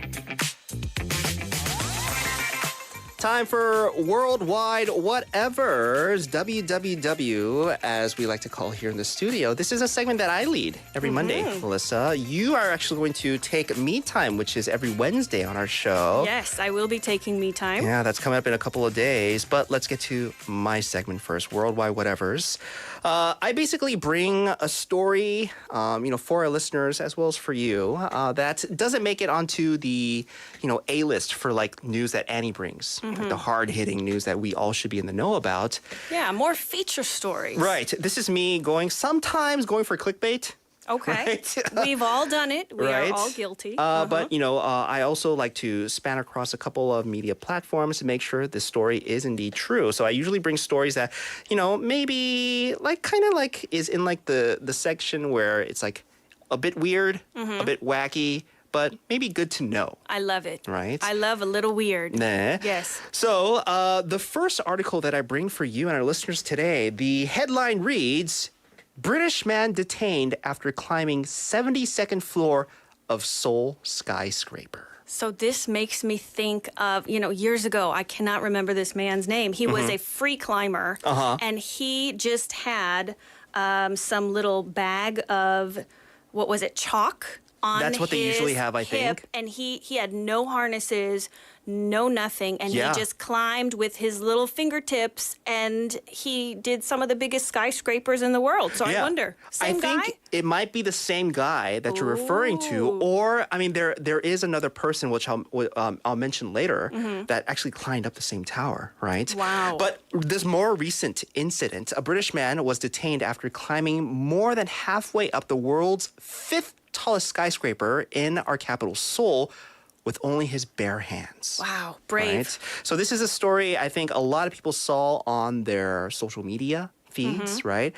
Time for Worldwide Whatevers, WWW, as we like to call here in the studio. This is a segment that I lead every Monday, Melissa. You are actually going to take Me Time, which is every Wednesday on our show. Yes, I will be taking me time. Yeah, that's coming up in a couple of days. But let's get to my segment first, Worldwide Whatevers. I basically bring a story, for our listeners as well as for you, that doesn't make it onto the, A-list for like news that Annie brings, like the hard-hitting news that we all should be in the know about. Yeah, more feature stories. Right. This is me sometimes going for clickbait. Okay. Right? We've all done it. We Right. are all guilty. But, I also like to span across a couple of media platforms to make sure this story is indeed true. So I usually bring stories that, maybe like is in like the section where it's like a bit weird, a bit wacky, but maybe good to know. I love it. Right? I love a little weird. Nah. Yes. So the first article that I bring for you and our listeners today, the headline reads, British man detained after climbing 72nd floor of Seoul skyscraper. So this makes me think of, years ago, I cannot remember this man's name. He was a free climber, and he just had some little bag of, chalk on That's what they usually his have, I hip, think. and he had no harnesses, no nothing, and Yeah. he just climbed with his little fingertips, and he did some of the biggest skyscrapers in the world. So I wonder, same I guy? think it might be the same guy that you're referring to, or there is another person which I'll mention later that actually climbed up the same tower, right? Wow. But this more recent incident, a British man was detained after climbing more than halfway up the world's fifth tallest skyscraper in our capital, Seoul, with only his bare hands. Wow, brave. Right? So this is a story I think a lot of people saw on their social media feeds, right?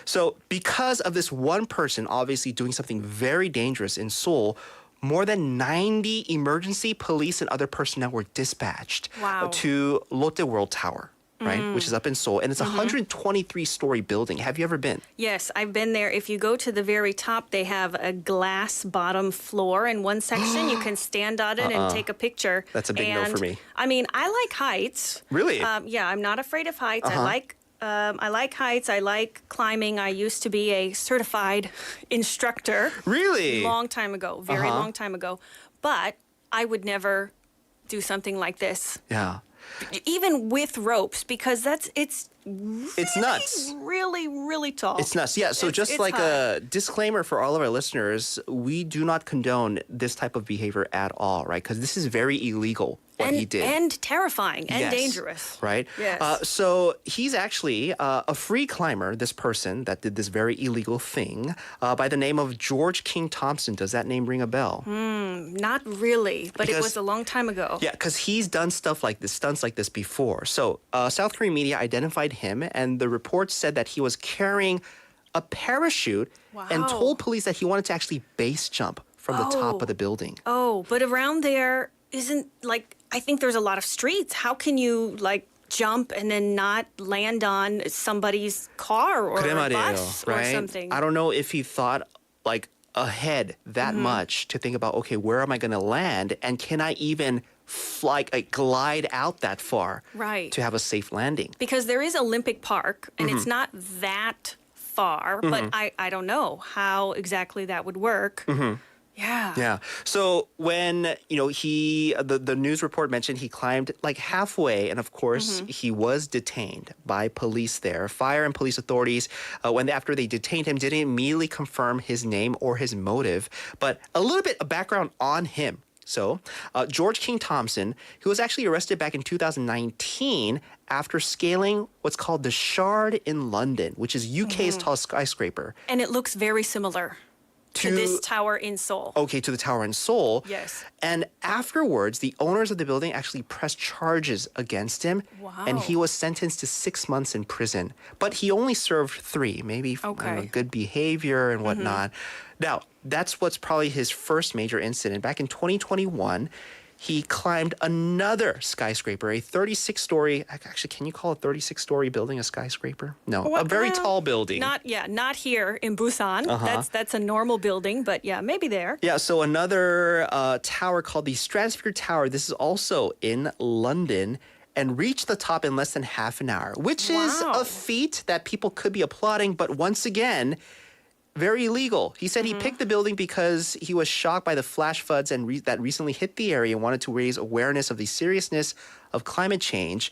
So because of this one person obviously doing something very dangerous in Seoul, more than 90 emergency police and other personnel were dispatched to Lotte World Tower. Right, which is up in Seoul, and it's a 123-story building. Have you ever been? Yes, I've been there. If you go to the very top, they have a glass bottom floor in one section. You can stand on it and take a picture. That's a big no for me. I mean, I like heights. Really? Yeah, I'm not afraid of heights. I like heights. I like climbing. I used to be a certified instructor. Really? Long time ago, very long time ago. But I would never do something like this. Yeah. Even with ropes, because it's nuts. Really, really tall. It's nuts. Yeah. So just it's like high. a disclaimer for all of our listeners, we do not condone this type of behavior at all, right? Because this is very illegal what he did. And terrifying and Yes. dangerous. Right? Yes. So he's actually a free climber, this person that did this very illegal thing, by the name of George King Thompson. Does that name ring a bell? Not really, but it Because- was a long time ago. Yeah, because he's done stunts like this before. So South Korean media identified him, and the report said that he was carrying a parachute and Wow. told police that he wanted to actually base jump from the top of the building. Oh, but around there isn't I think there's a lot of streets. How can you jump and then not land on somebody's car or 그래 a 말이에요, bus right? or something? I don't know if he thought ahead that much to think about, okay, where am I going to land, and can I even glide out that far Right. to have a safe landing? Because there is Olympic Park, and it's not that far, but I don't know how exactly that would work. Yeah. Yeah. So when, the news report mentioned he climbed halfway, and of course he was detained by police there. Fire and police authorities, after they detained him, didn't immediately confirm his name or his motive. But a little bit of background on him. So George King Thompson, who was actually arrested back in 2019 after scaling what's called the Shard in London, which is UK's tallest skyscraper. And it looks very similar to this tower in Seoul. Okay, to the tower in Seoul. Yes. And afterwards, the owners of the building actually pressed charges against him. Wow. And he was sentenced to 6 months in prison. But he only served 3, maybe for good behavior and whatnot. Now, that's what's probably his first major incident. Back in 2021, he climbed another skyscraper, a 36-story, actually, can you call a 36-story building a skyscraper? No, a very tall building. Not here in Busan. That's a normal building, but yeah, maybe there. Yeah, so another tower called the Stratosphere Tower, this is also in London, and reached the top in less than half an hour, which is a feat that people could be applauding, but once again, very illegal. He said he picked the building because he was shocked by the flash floods that recently hit the area and wanted to raise awareness of the seriousness of climate change.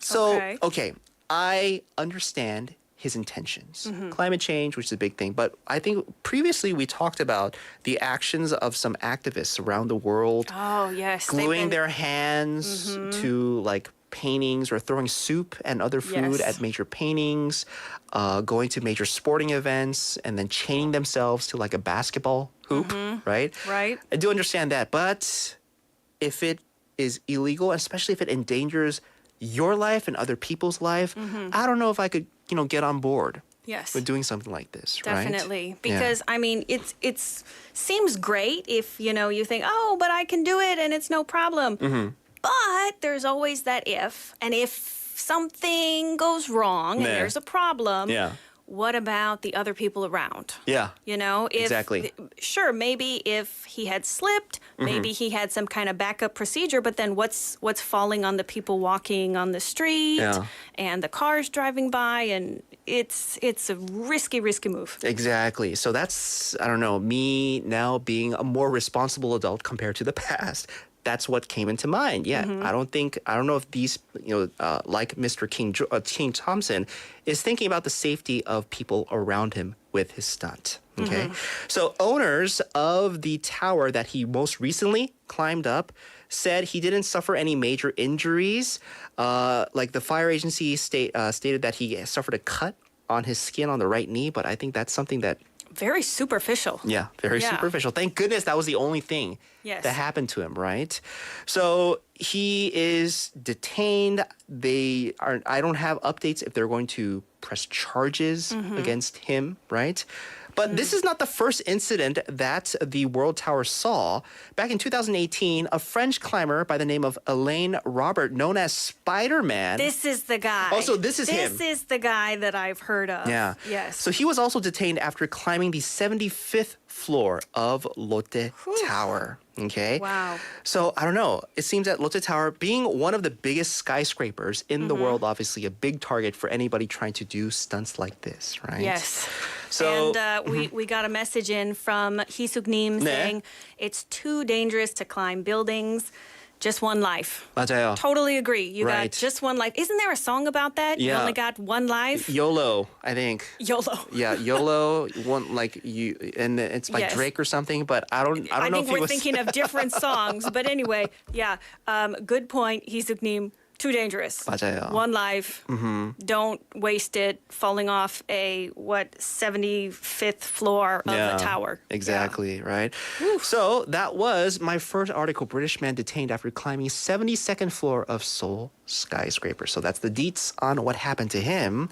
So, okay, I understand his intentions. Climate change, which is a big thing. But I think previously we talked about the actions of some activists around the world. Oh, yes. Gluing their hands to like paintings or throwing soup and other food at major paintings, going to major sporting events and then chaining themselves to like a basketball hoop, right? Right. I do understand that. But if it is illegal, especially if it endangers your life and other people's life, I don't know if I could, get on board. Yes. With doing something like this, right? Definitely. Because, I mean, it's seems great if, you think, oh, but I can do it and it's no problem. But there's always that if. And if something goes wrong and there's a problem, what about the other people around? Yeah. If, exactly. Sure, maybe if he had slipped, maybe he had some kind of backup procedure, but then what's falling on the people walking on the street and the cars driving by, and it's a risky move. Exactly. So that's, I don't know, me now being a more responsible adult compared to the past. That's what came into mind. Yeah, I don't know if these, like Mr. King Thompson is thinking about the safety of people around him with his stunt. Okay. So owners of the tower that he most recently climbed up said he didn't suffer any major injuries. Like the fire agency stated that he suffered a cut on his skin on the right knee, but I think that's something that very superficial. Yeah, very superficial. Thank goodness that was the only thing that happened to him, right? So he is detained. I don't have updates if they're going to press charges against him, right? But this is not the first incident that the World Tower saw. Back in 2018, a French climber by the name of Alain Robert, known as Spider-Man. This is the guy. Oh, so this is him. This is the guy that I've heard of. Yeah. Yes. So he was also detained after climbing the 75th floor of Lotte Tower. Okay. Wow. So I don't know. It seems that Lotte Tower, being one of the biggest skyscrapers in the world, obviously a big target for anybody trying to do stunts like this, right? Yes. So and we got a message in from Hisuk-nim saying it's too dangerous to climb buildings. Just one life. 맞아요. Totally agree. You got just one life. Isn't there a song about that? Yeah. You only got one life. YOLO, I think. YOLO. Yeah, YOLO. One like you, and it's by Drake or something. But I don't know I think if we're thinking of different songs. But anyway, good point, Hisuk-nim. Too dangerous. 맞아요. One life. Don't waste it falling off a 75th floor of a tower. Exactly, right? So that was my first article, British man detained after climbing 72nd floor of Seoul skyscraper. So that's the deets on what happened to him.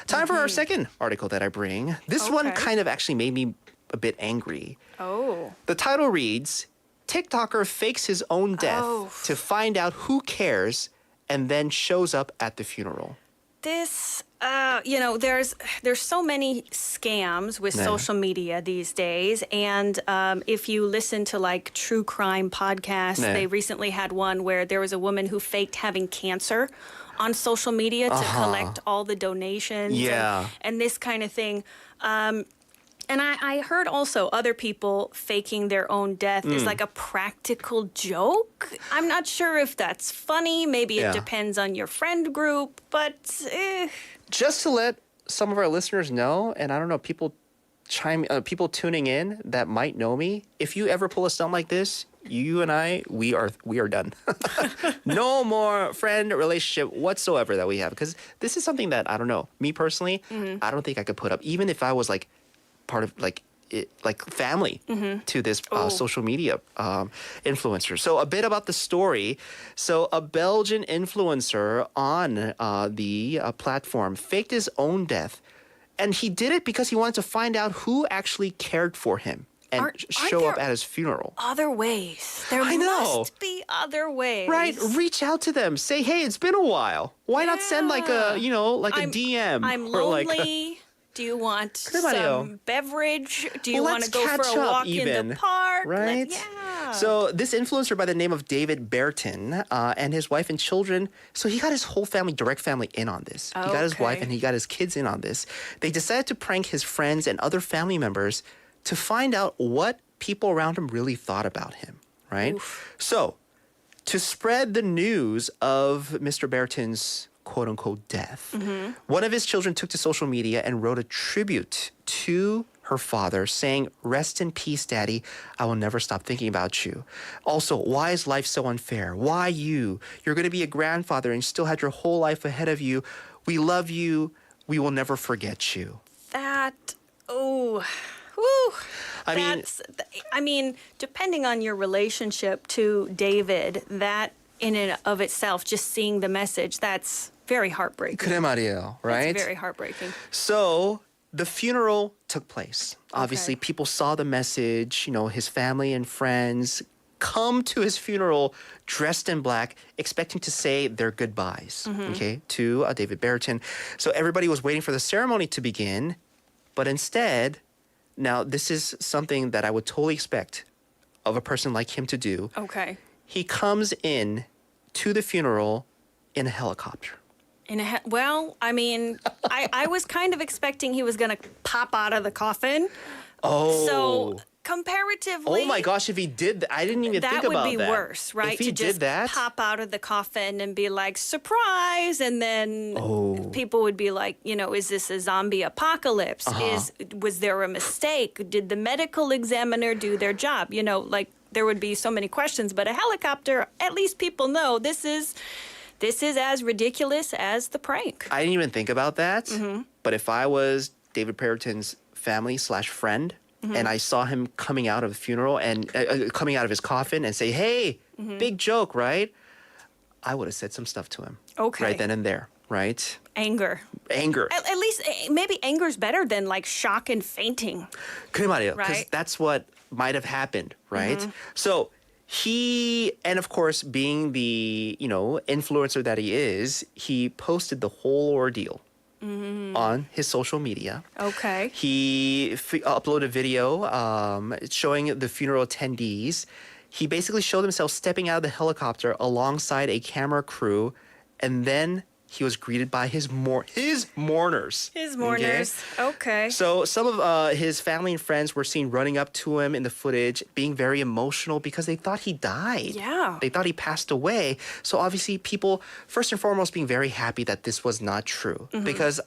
Time for our second article that I bring. This one kind of actually made me a bit angry. Oh. The title reads, TikToker fakes his own death to find out who cares and then shows up at the funeral. This, there's so many scams with social media these days. And if you listen to like true crime podcasts, they recently had one where there was a woman who faked having cancer on social media to collect all the donations and this kind of thing. And I heard also other people faking their own death is like a practical joke. I'm not sure if that's funny. Maybe it depends on your friend group, but just to let some of our listeners know, and I don't know, people tuning in that might know me, if you ever pull a stunt like this, you and I, we are done. No more friend relationship whatsoever that we have, because this is something that I don't know. Me personally, I don't think I could put up, even if I was like part of like like family to this social media influencer. So a bit about the story. So a Belgian influencer on the platform faked his own death, and he did it because he wanted to find out who actually cared for him and show up at his funeral. Other ways. There I know. must be other ways. Right, reach out to them. Say, hey, it's been a while. Why not send like a, like a DM? I'm or lonely. Do you want some beverage? Do you want to go for catch a up walk in even, the park? right? Yeah. So this influencer by the name of David Bertin and his wife and children, so he got his whole family, direct family, in on this. He got his wife and he got his kids in on this. They decided to prank his friends and other family members to find out what people around him really thought about him, right? So to spread the news of Mr. Bertin's quote-unquote death, one of his children took to social media and wrote a tribute to her father saying, "Rest in peace, Daddy. I will never stop thinking about you. Also, why is life so unfair? Why you? You're going to be a grandfather and you still had your whole life ahead of you. We love you. We will never forget you." I mean, depending on your relationship to David, that in and of itself, just seeing the message, that's very heartbreaking. 그래 말이에요, right? That's very heartbreaking. So the funeral took place. Obviously, people saw the message, his family and friends come to his funeral dressed in black, expecting to say their goodbyes, to David Bertin. So everybody was waiting for the ceremony to begin, but instead, now this is something that I would totally expect of a person like him to do. Okay. He comes in to the funeral in a helicopter. Well, I mean, I was kind of expecting he was going to pop out of the coffin. Oh. So comparatively... Oh my gosh, if he did that, I didn't even think about that. That would be worse, right? If he to did just that? pop out of the coffin and be like, surprise! And then people would be like, is this a zombie apocalypse? Was there a mistake? Did the medical examiner do their job? There would be so many questions. But a helicopter, at least people know this is as ridiculous as the prank. I didn't even think about that. But if I was David Bertin's family/friend, and I saw him coming out of the funeral and coming out of his coffin and say, "Hey, big joke, right?" I would have said some stuff to him. Okay. Right then and there, right? Anger. At least maybe anger's better than like shock and fainting. 그래 말이에요. Because Right. that's what might have happened, right? So he, and of course, being the, influencer that he is, he posted the whole ordeal on his social media. Okay. He uploaded a video showing the funeral attendees. He basically showed himself stepping out of the helicopter alongside a camera crew, and then he was greeted by his mourners. His mourners. Okay. So some of his family and friends were seen running up to him in the footage, being very emotional because they thought he died. Yeah. They thought he passed away. So obviously people, first and foremost, being very happy that this was not true. Because,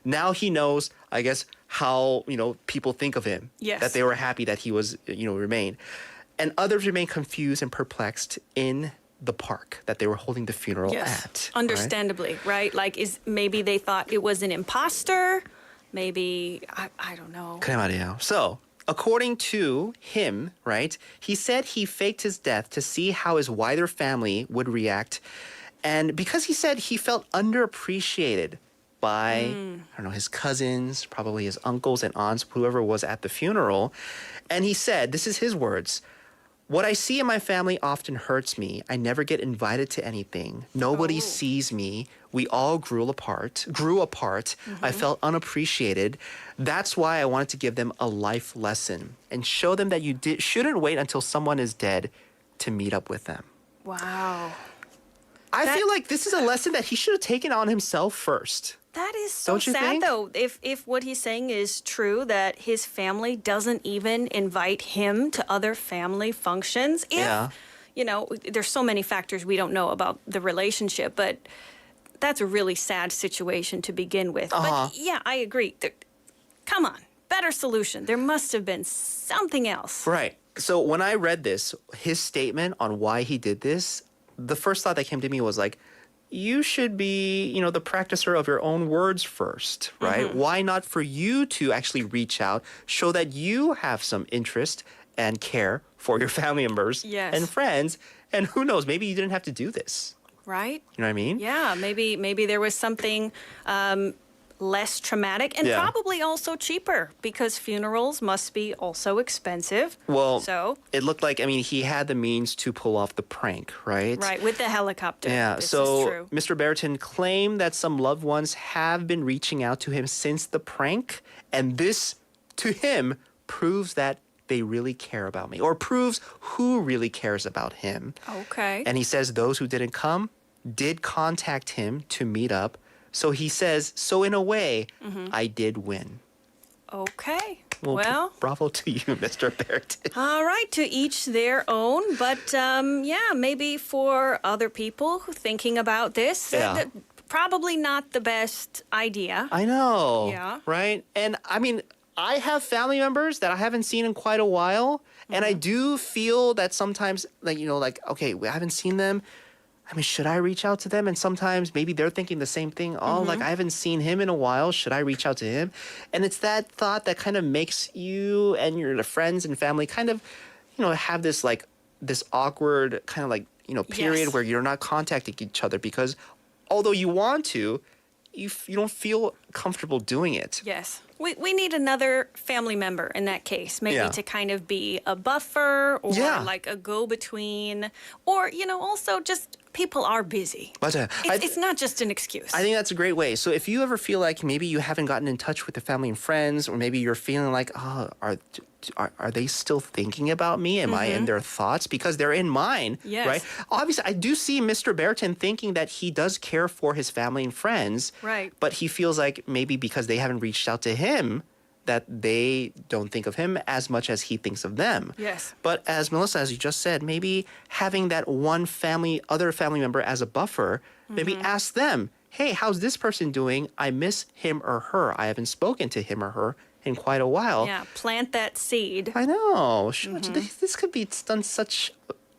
now he knows, I guess, how, people think of him. Yes. That they were happy that he was, remained. And others remain confused and perplexed in the park that they were holding the funeral at. Understandably, right? Like, maybe they thought it was an imposter. Maybe, I don't know. 그래 말이에요. So, according to him, right, he said he faked his death to see how his wider family would react. And because he said he felt underappreciated by, his cousins, probably his uncles and aunts, whoever was at the funeral. And he said, this is his words, "What I see in my family often hurts me. I never get invited to anything. Nobody sees me. We all grew apart. I felt unappreciated. That's why I wanted to give them a life lesson and show them that you shouldn't wait until someone is dead to meet up with them." Wow. I feel like this is a lesson that he should have taken on himself first. That is so Don't you sad, think? though. If what he's saying is true, that his family doesn't even invite him to other family functions. There's so many factors we don't know about the relationship, but that's a really sad situation to begin with. But yeah, I agree. Come on, better solution. There must have been something else. Right. So when I read this, his statement on why he did this, the first thought that came to me was like, you should be, the practicer of your own words first, right? Why not for you to actually reach out, show that you have some interest and care for your family members and friends, and who knows, maybe you didn't have to do this. Right? You know what I mean? Yeah, maybe there was something less traumatic and probably also cheaper because funerals must be also expensive. Well, so it looked like, he had the means to pull off the prank, right? right, with the helicopter. Yeah, This is so true. Mr. Bareton claimed that some loved ones have been reaching out to him since the prank, and this, to him, proves that they really care about me, or proves who really cares about him. Okay. And he says those who didn't come did contact him to meet up. So he says, so in a way, I did win. Okay. Well, Well, bravo to you, Mr. Bareton. all right, to each their own. But maybe for other people who thinking about this, probably not the best idea. I know. Yeah. Right? And I have family members that I haven't seen in quite a while. And I do feel that sometimes, okay, we haven't seen them. Should I reach out to them? And sometimes maybe they're thinking the same thing. Oh, I haven't seen him in a while. Should I reach out to him? And it's that thought that kind of makes you and your friends and family kind of, have this this awkward kind of period where you're not contacting each other because although you want to, you don't feel comfortable doing it. Yes. We need another family member in that case, maybe to kind of be a buffer or like a go-between, or, also just people are busy. 맞아요. It's not just an excuse. I think that's a great way. So if you ever feel like maybe you haven't gotten in touch with the family and friends, or maybe you're feeling like, oh, are they still thinking about me? Am I in their thoughts? Because they're in mine, right? Obviously, I do see Mr. Bareton thinking that he does care for his family and friends, Right. but he feels like maybe because they haven't reached out to him, that they don't think of him as much as he thinks of them. Yes. But as Melissa, as you just said, maybe having that one other family member as a buffer, maybe ask them, hey, how's this person doing? I miss him or her. I haven't spoken to him or her in quite a while. Yeah, plant that seed. I know. This could be done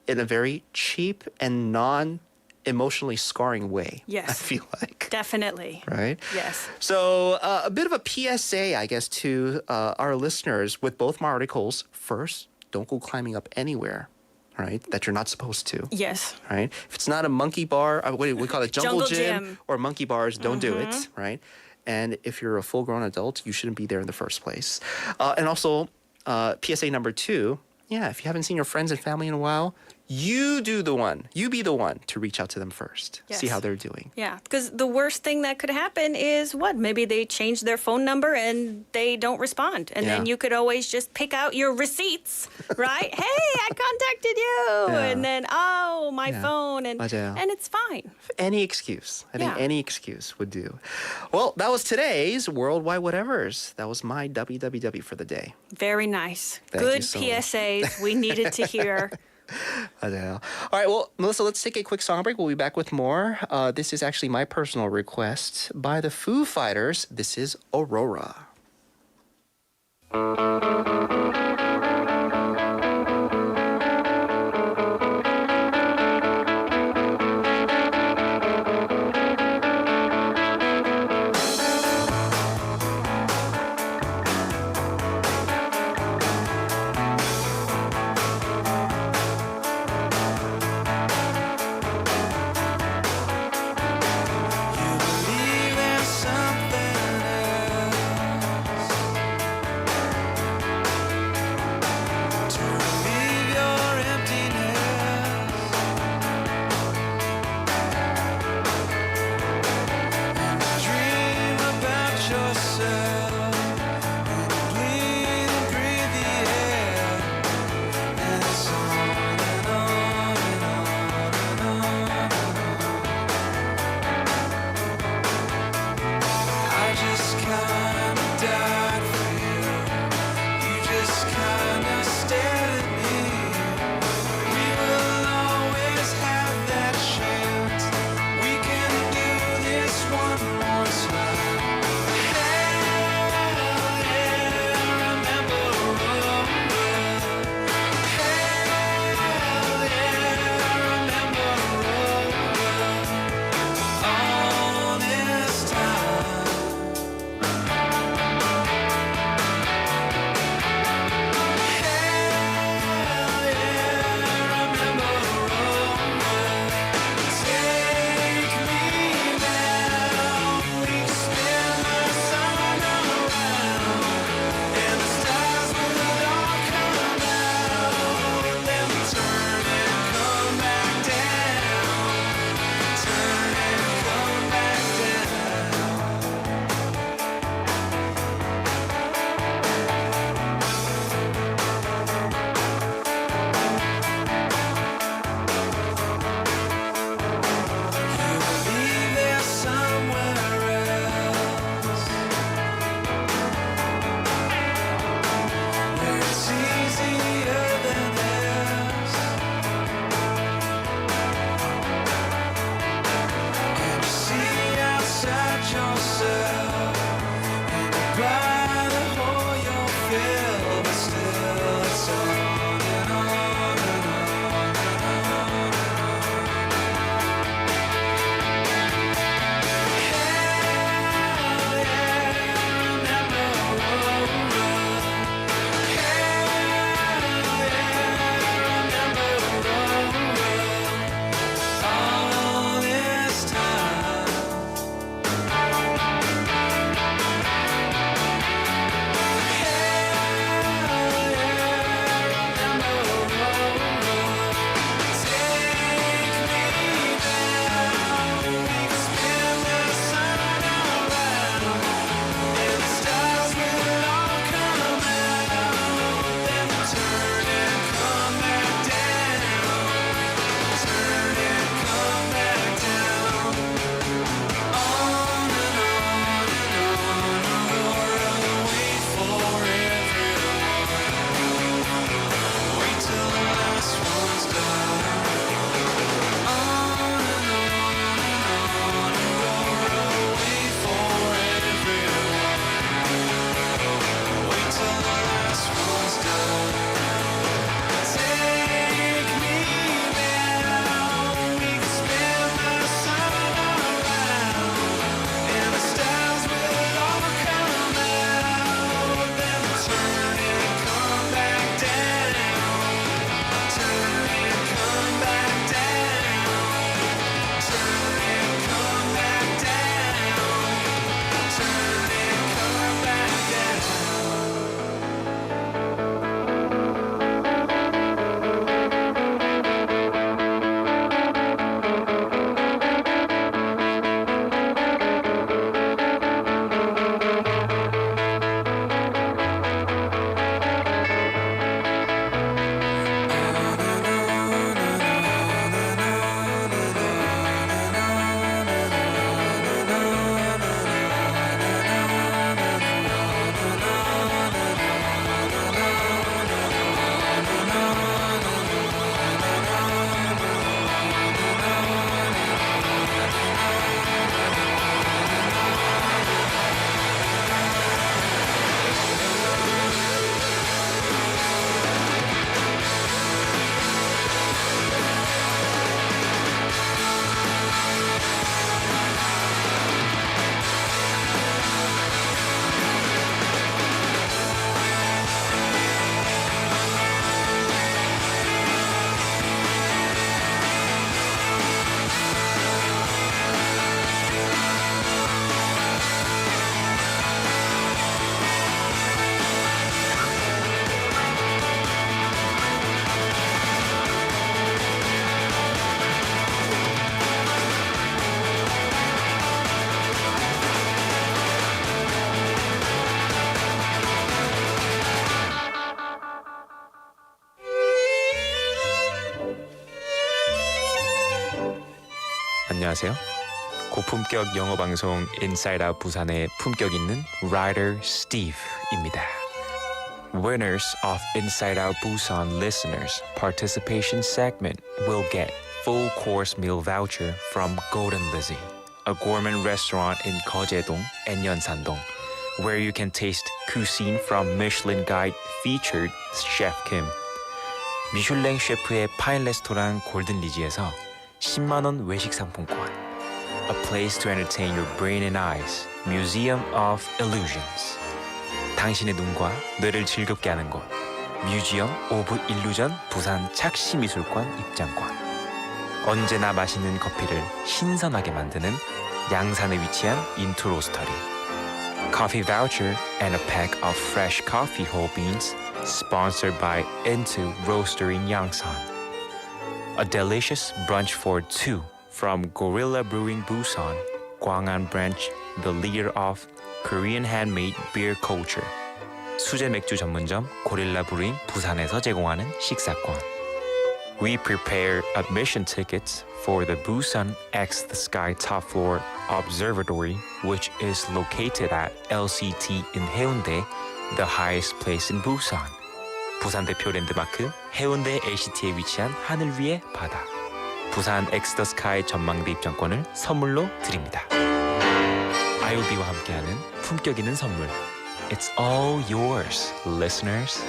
in a very cheap and non-emotionally scarring way. Yes. I feel like. Definitely. Right? Yes. So a bit of a PSA, I guess, to our listeners with both my articles. First, don't go climbing up anywhere, right, that you're not supposed to. Yes. Right? If it's not a monkey bar, what do we call it, jungle gym or monkey bars, don't do it, right? And if you're a full-grown adult, you shouldn't be there in the first place. And also, PSA number 2, if you haven't seen your friends and family in a while, you be the one to reach out to them first. Yes. See how they're doing. Yeah, because the worst thing that could happen is what? Maybe they change their phone number and they don't respond. And then you could always just pick out your receipts, right? Hey, I contacted you. And then, my phone. And it's fine. Any excuse. I think any excuse would do. Well, that was today's Worldwide Whatevers. That was my WWW for the day. Very nice. Thank Good you so much. PSAs we needed to hear. I know. All right, well, Melissa, let's take a quick song break. We'll be back with more. This is actually my personal request by the Foo Fighters. This is Aurora. 안녕하세요. 고품격 영어 방송 Inside Out 부산의 품격 있는 Writer Steve입니다. Winners of Inside Out Busan listeners participation segment will get full course meal voucher from Golden Lizzie, a gourmet restaurant in 거제동 and 연산동, where you can taste cuisine from Michelin Guide featured Chef Kim. 미슐랭 셰프의 파인 레스토랑 골든 리지에서 10만 원 외식 상품권. A place to entertain your brain and eyes. Museum of Illusions. 당신의 눈과 뇌를 즐겁게 하는 곳. Museum of Illusion 부산 착시미술관 입장권. 언제나 맛있는 커피를 신선하게 만드는 양산에 위치한 인투 로스터리. Coffee voucher and a pack of fresh coffee whole beans sponsored by Into Roastery in Yangsan. A delicious brunch for two from Gorilla Brewing Busan, Gwangan branch, the leader of Korean handmade beer culture. 수제 맥주 전문점 고릴라 브루잉 부산에서 제공하는 식사권. We prepare admission tickets for the Busan X the Sky Top Floor Observatory, which is located at LCT in Haeundae, the highest place in Busan. 부산 대표 랜드마크 해운대 LCT에 위치한 하늘 위의 바다. 부산 X the Sky 전망대 입장권을 선물로 드립니다. IOB와 함께하는 품격 있는 선물. It's all yours, listeners.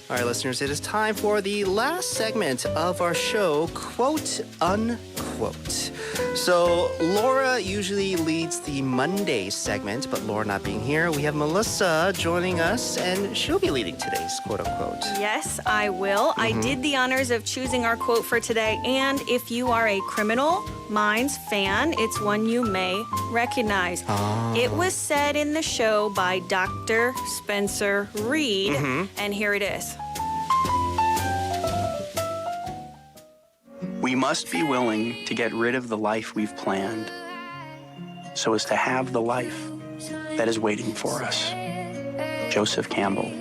All right, listeners, it is time for the last segment of our show, Quote Unquote. So Laura usually leads the Monday segment, but Laura not being here, we have Melissa joining us, and she'll be leading today's Quote Unquote. Yes, I will. I did the honors of choosing our quote for today, and if you are a Criminal Minds fan, it's one you may recognize. It was said in the show by Dr. Spencer Reed, and here it is. We must be willing to get rid of the life we've planned so as to have the life that is waiting for us. Joseph Campbell.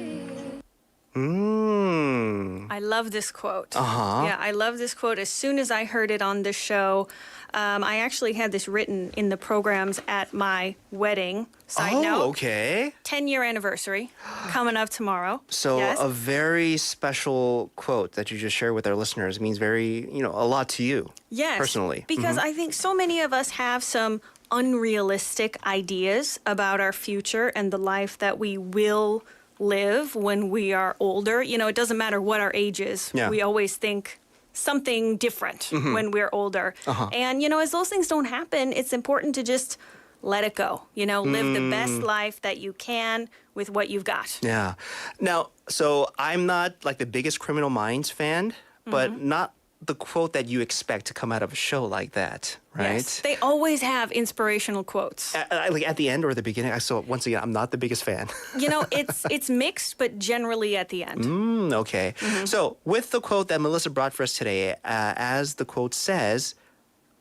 I love this quote. Yeah, I love this quote. As soon as I heard it on the show, I actually had this written in the programs at my wedding. Side note. Okay. 10-year anniversary coming up tomorrow. So yes. a very special quote that you just shared with our listeners means very, a lot to you. Yes, personally. Because I think so many of us have some unrealistic ideas about our future and the life that we will live when we are older. It doesn't matter what our age is. Yeah. We always think something different when we're older. And, as those things don't happen, it's important to just let it go. Live the best life that you can with what you've got. Yeah. Now, so I'm not like the biggest Criminal Minds fan, but not the quote that you expect to come out of a show like that, right? Yes, they always have inspirational quotes. Like at the end or the beginning. So once again, I'm not the biggest fan. It's mixed, but generally at the end. Okay. So with the quote that Melissa brought for us today, as the quote says,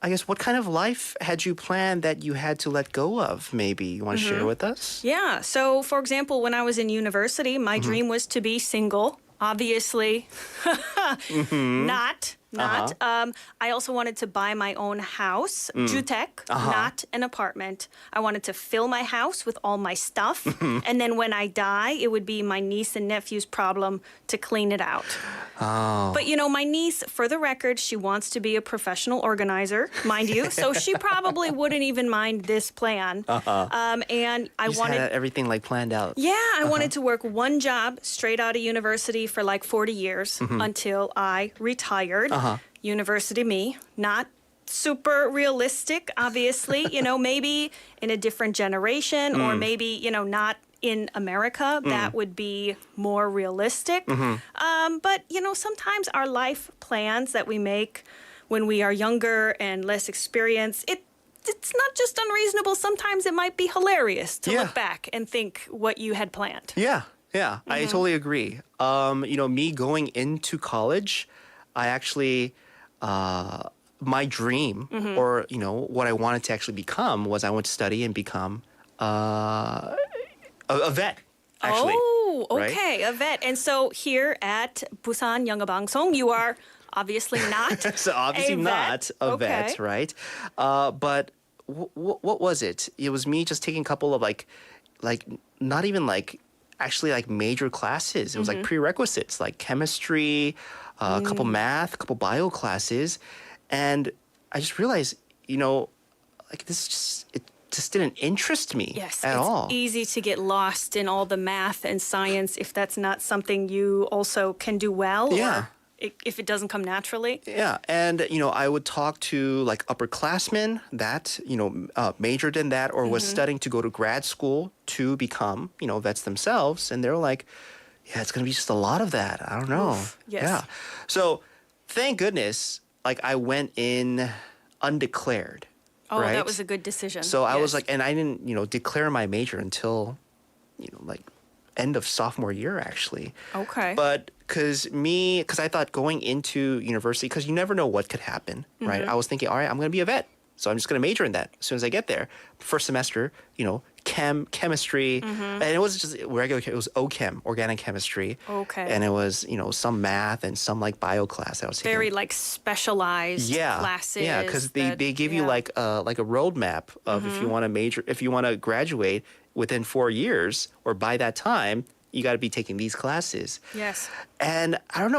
I guess what kind of life had you planned that you had to let go of? Maybe you want to share with us? Yeah. So, for example, when I was in university, my dream was to be single. Obviously, not. I also wanted to buy my own house, 주택, not an apartment. I wanted to fill my house with all my stuff. And then when I die, it would be my niece and nephew's problem to clean it out. But, my niece, for the record, she wants to be a professional organizer, mind you. So she probably wouldn't even mind this plan. And I wanted had everything like planned out. Yeah, I wanted to work one job straight out of university for like 40 years until I retired. University me, not super realistic, obviously. Maybe in a different generation or maybe, not in America. That would be more realistic. But, sometimes our life plans that we make when we are younger and less experienced, it's not just unreasonable. Sometimes it might be hilarious to look back and think what you had planned. Yeah, I totally agree. Me going into college, I actually my dream, or what I wanted to actually become, was I went to study and become a vet. Actually, Oh, right? okay, a vet. And so here at 부산영어방송, you are obviously not So obviously a not vet. a vet, right? But what was it? It was me just taking a couple of like not even actually major classes. It was like prerequisites, like chemistry, a couple math, a couple bio classes, and I just realized, this just didn't interest me at all. It's easy to get lost in all the math and science if that's not something you also can do well. Yeah. Or if it doesn't come naturally. Yeah, and I would talk to upperclassmen that majored in that or was studying to go to grad school to become vets themselves, and they're like, yeah, it's gonna be just a lot of that. I don't know. Yes. Yeah. So thank goodness, I went in undeclared. Oh, right? that was a good decision. So I was Yes. and I didn't declare my major until end of sophomore year actually. Okay. But because I thought going into university, because you never know what could happen, right? I was thinking, all right, I'm going to be a vet, so I'm just going to major in that as soon as I get there. First semester, chemistry, and it was just regular. It was OChem, organic chemistry. Okay. And it was some math and some bio class I was taking. Very specialized classes. Yeah, because they give you like a roadmap of if you want to major, if you want to graduate within 4 years or by that time, you got to be taking these classes. Yes. And I don't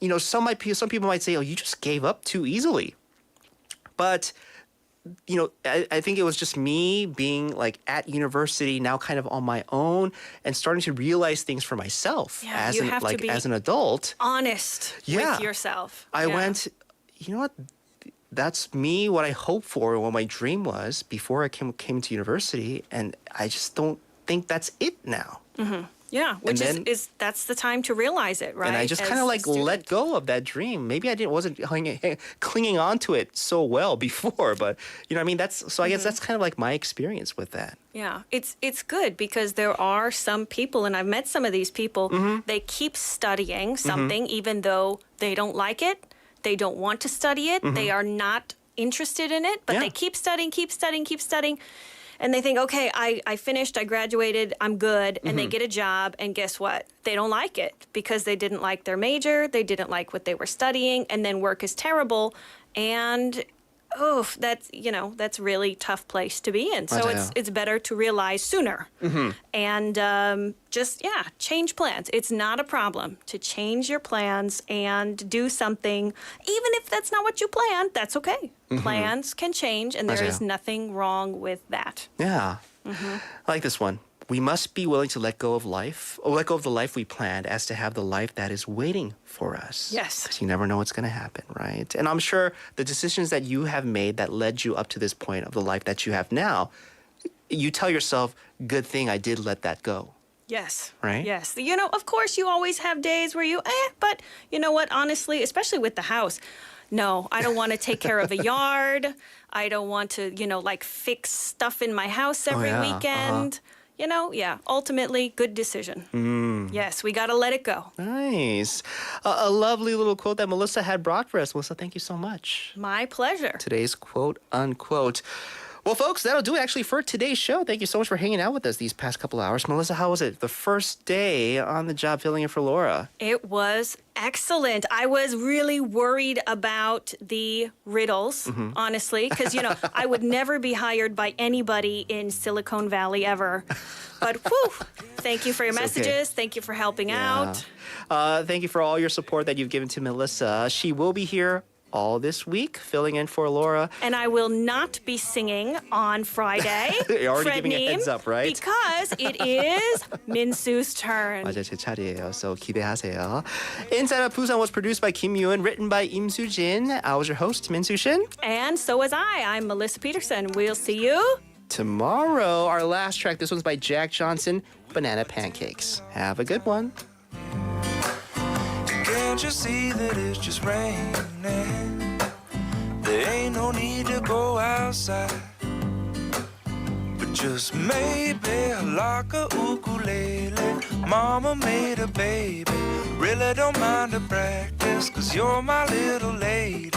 know, some people might say, oh, you just gave up too easily. But, I think it was just me being at university now kind of on my own and starting to realize things for myself Yeah, you have to be as an adult. honest with yourself. I went, you know what? That's me, what I hoped for, what my dream was before I came to university. And I just don't think that's it now. Yeah, which then- is that's the time to realize it, right? And I just As kind of a let student. go of that dream. Maybe I wasn't clinging on to it so well before, but I mean, I guess that's kind of my experience with that. Yeah, it's good because there are some people, and I've met some of these people, they keep studying something even though they don't like it, they don't want to study it, they are not interested in it, but they keep studying. And they think, okay, I finished, I graduated, I'm good, and they get a job, and guess what? They don't like it because they didn't like their major, they didn't like what they were studying, and then work is terrible, and that's really tough place to be in. So 맞아요. it's better to realize sooner and just change plans. It's not a problem to change your plans and do something, even if that's not what you planned. That's okay. Plans can change, and there is 맞아요. nothing wrong with that. Yeah. I like this one. We must be willing to let go of the life we planned as to have the life that is waiting for us. Yes. Because you never know what's going to happen, right? And I'm sure the decisions that you have made that led you up to this point of the life that you have now, you tell yourself, good thing I did let that go. Yes. Right? Yes. Of course, you always have days where you, but you know what? Honestly, especially with the house, no, I don't want to take care of the yard. I don't want to, fix stuff in my house every weekend. Ultimately, good decision. Yes, we got to let it go. Nice. A lovely little quote that Melissa had brought for us. Melissa, thank you so much. My pleasure. Today's quote, unquote. Well, folks, that'll do it actually for today's show. Thank you so much for hanging out with us these past couple hours. Melissa, how was it? The first day on the job filling in for Laura. It was excellent. I was really worried about the riddles, honestly, because, I would never be hired by anybody in Silicon Valley ever. But, thank you for your It's okay. messages. Thank you for helping out. Thank you for all your support that you've given to Melissa. She will be here all this week, filling in for Laura. And I will not be singing on Friday. You're already Fred giving a Neem, heads up, right? Because it is Minsu's turn. 맞아요, 제 차례예요. So 기대하세요. Inside Out Busan was produced by Kim Yoon, written by Im Soo-jin. I was your host, Min Soo-shin. And so was I. I'm Melissa Peterson. We'll see you Tomorrow, our last track, this one's by Jack Johnson, Banana Pancakes. Have a good one. Can't you see that it's just raining? There ain't no need to go outside. But just maybe like a ukulele, mama made a baby. Really don't mind the practice, cause you're my little lady.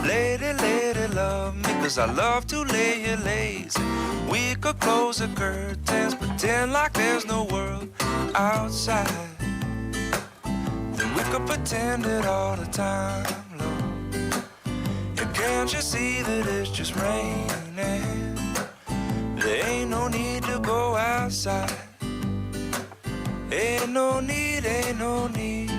Lady, lady, love me, cause I love to lay you lazy. We could close the curtains, pretend like there's no world outside. Then we could pretend it all the time, Lord. Yeah, can't you see that it's just raining? There ain't no need to go outside. Ain't no need, ain't no need.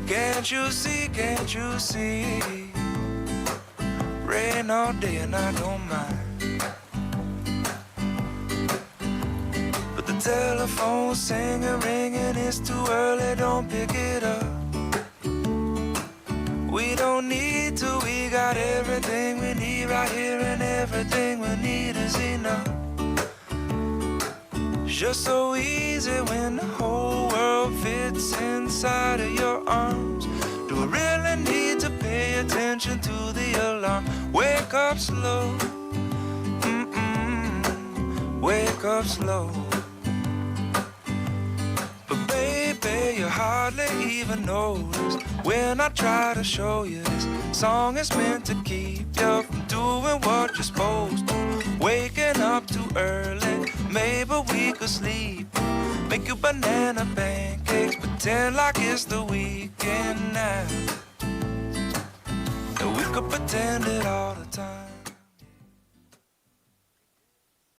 Can't you see, can't you see? Rain all day and I don't mind. But the telephone's singing, ringing, it's too early, don't pick it up. We don't need to, we got everything we need right here, and everything we need is enough. It's just so easy when the whole world fits inside of your arms. Do we really need to pay attention to the alarm? Wake up slow, wake up slow. But baby, you hardly even notice when I try to show you this song is meant to keep you from doing what you're supposed to. Waking up too early, maybe we could sleep. Make you banana pancakes, pretend like it's the weekend now. And we could pretend it all the time.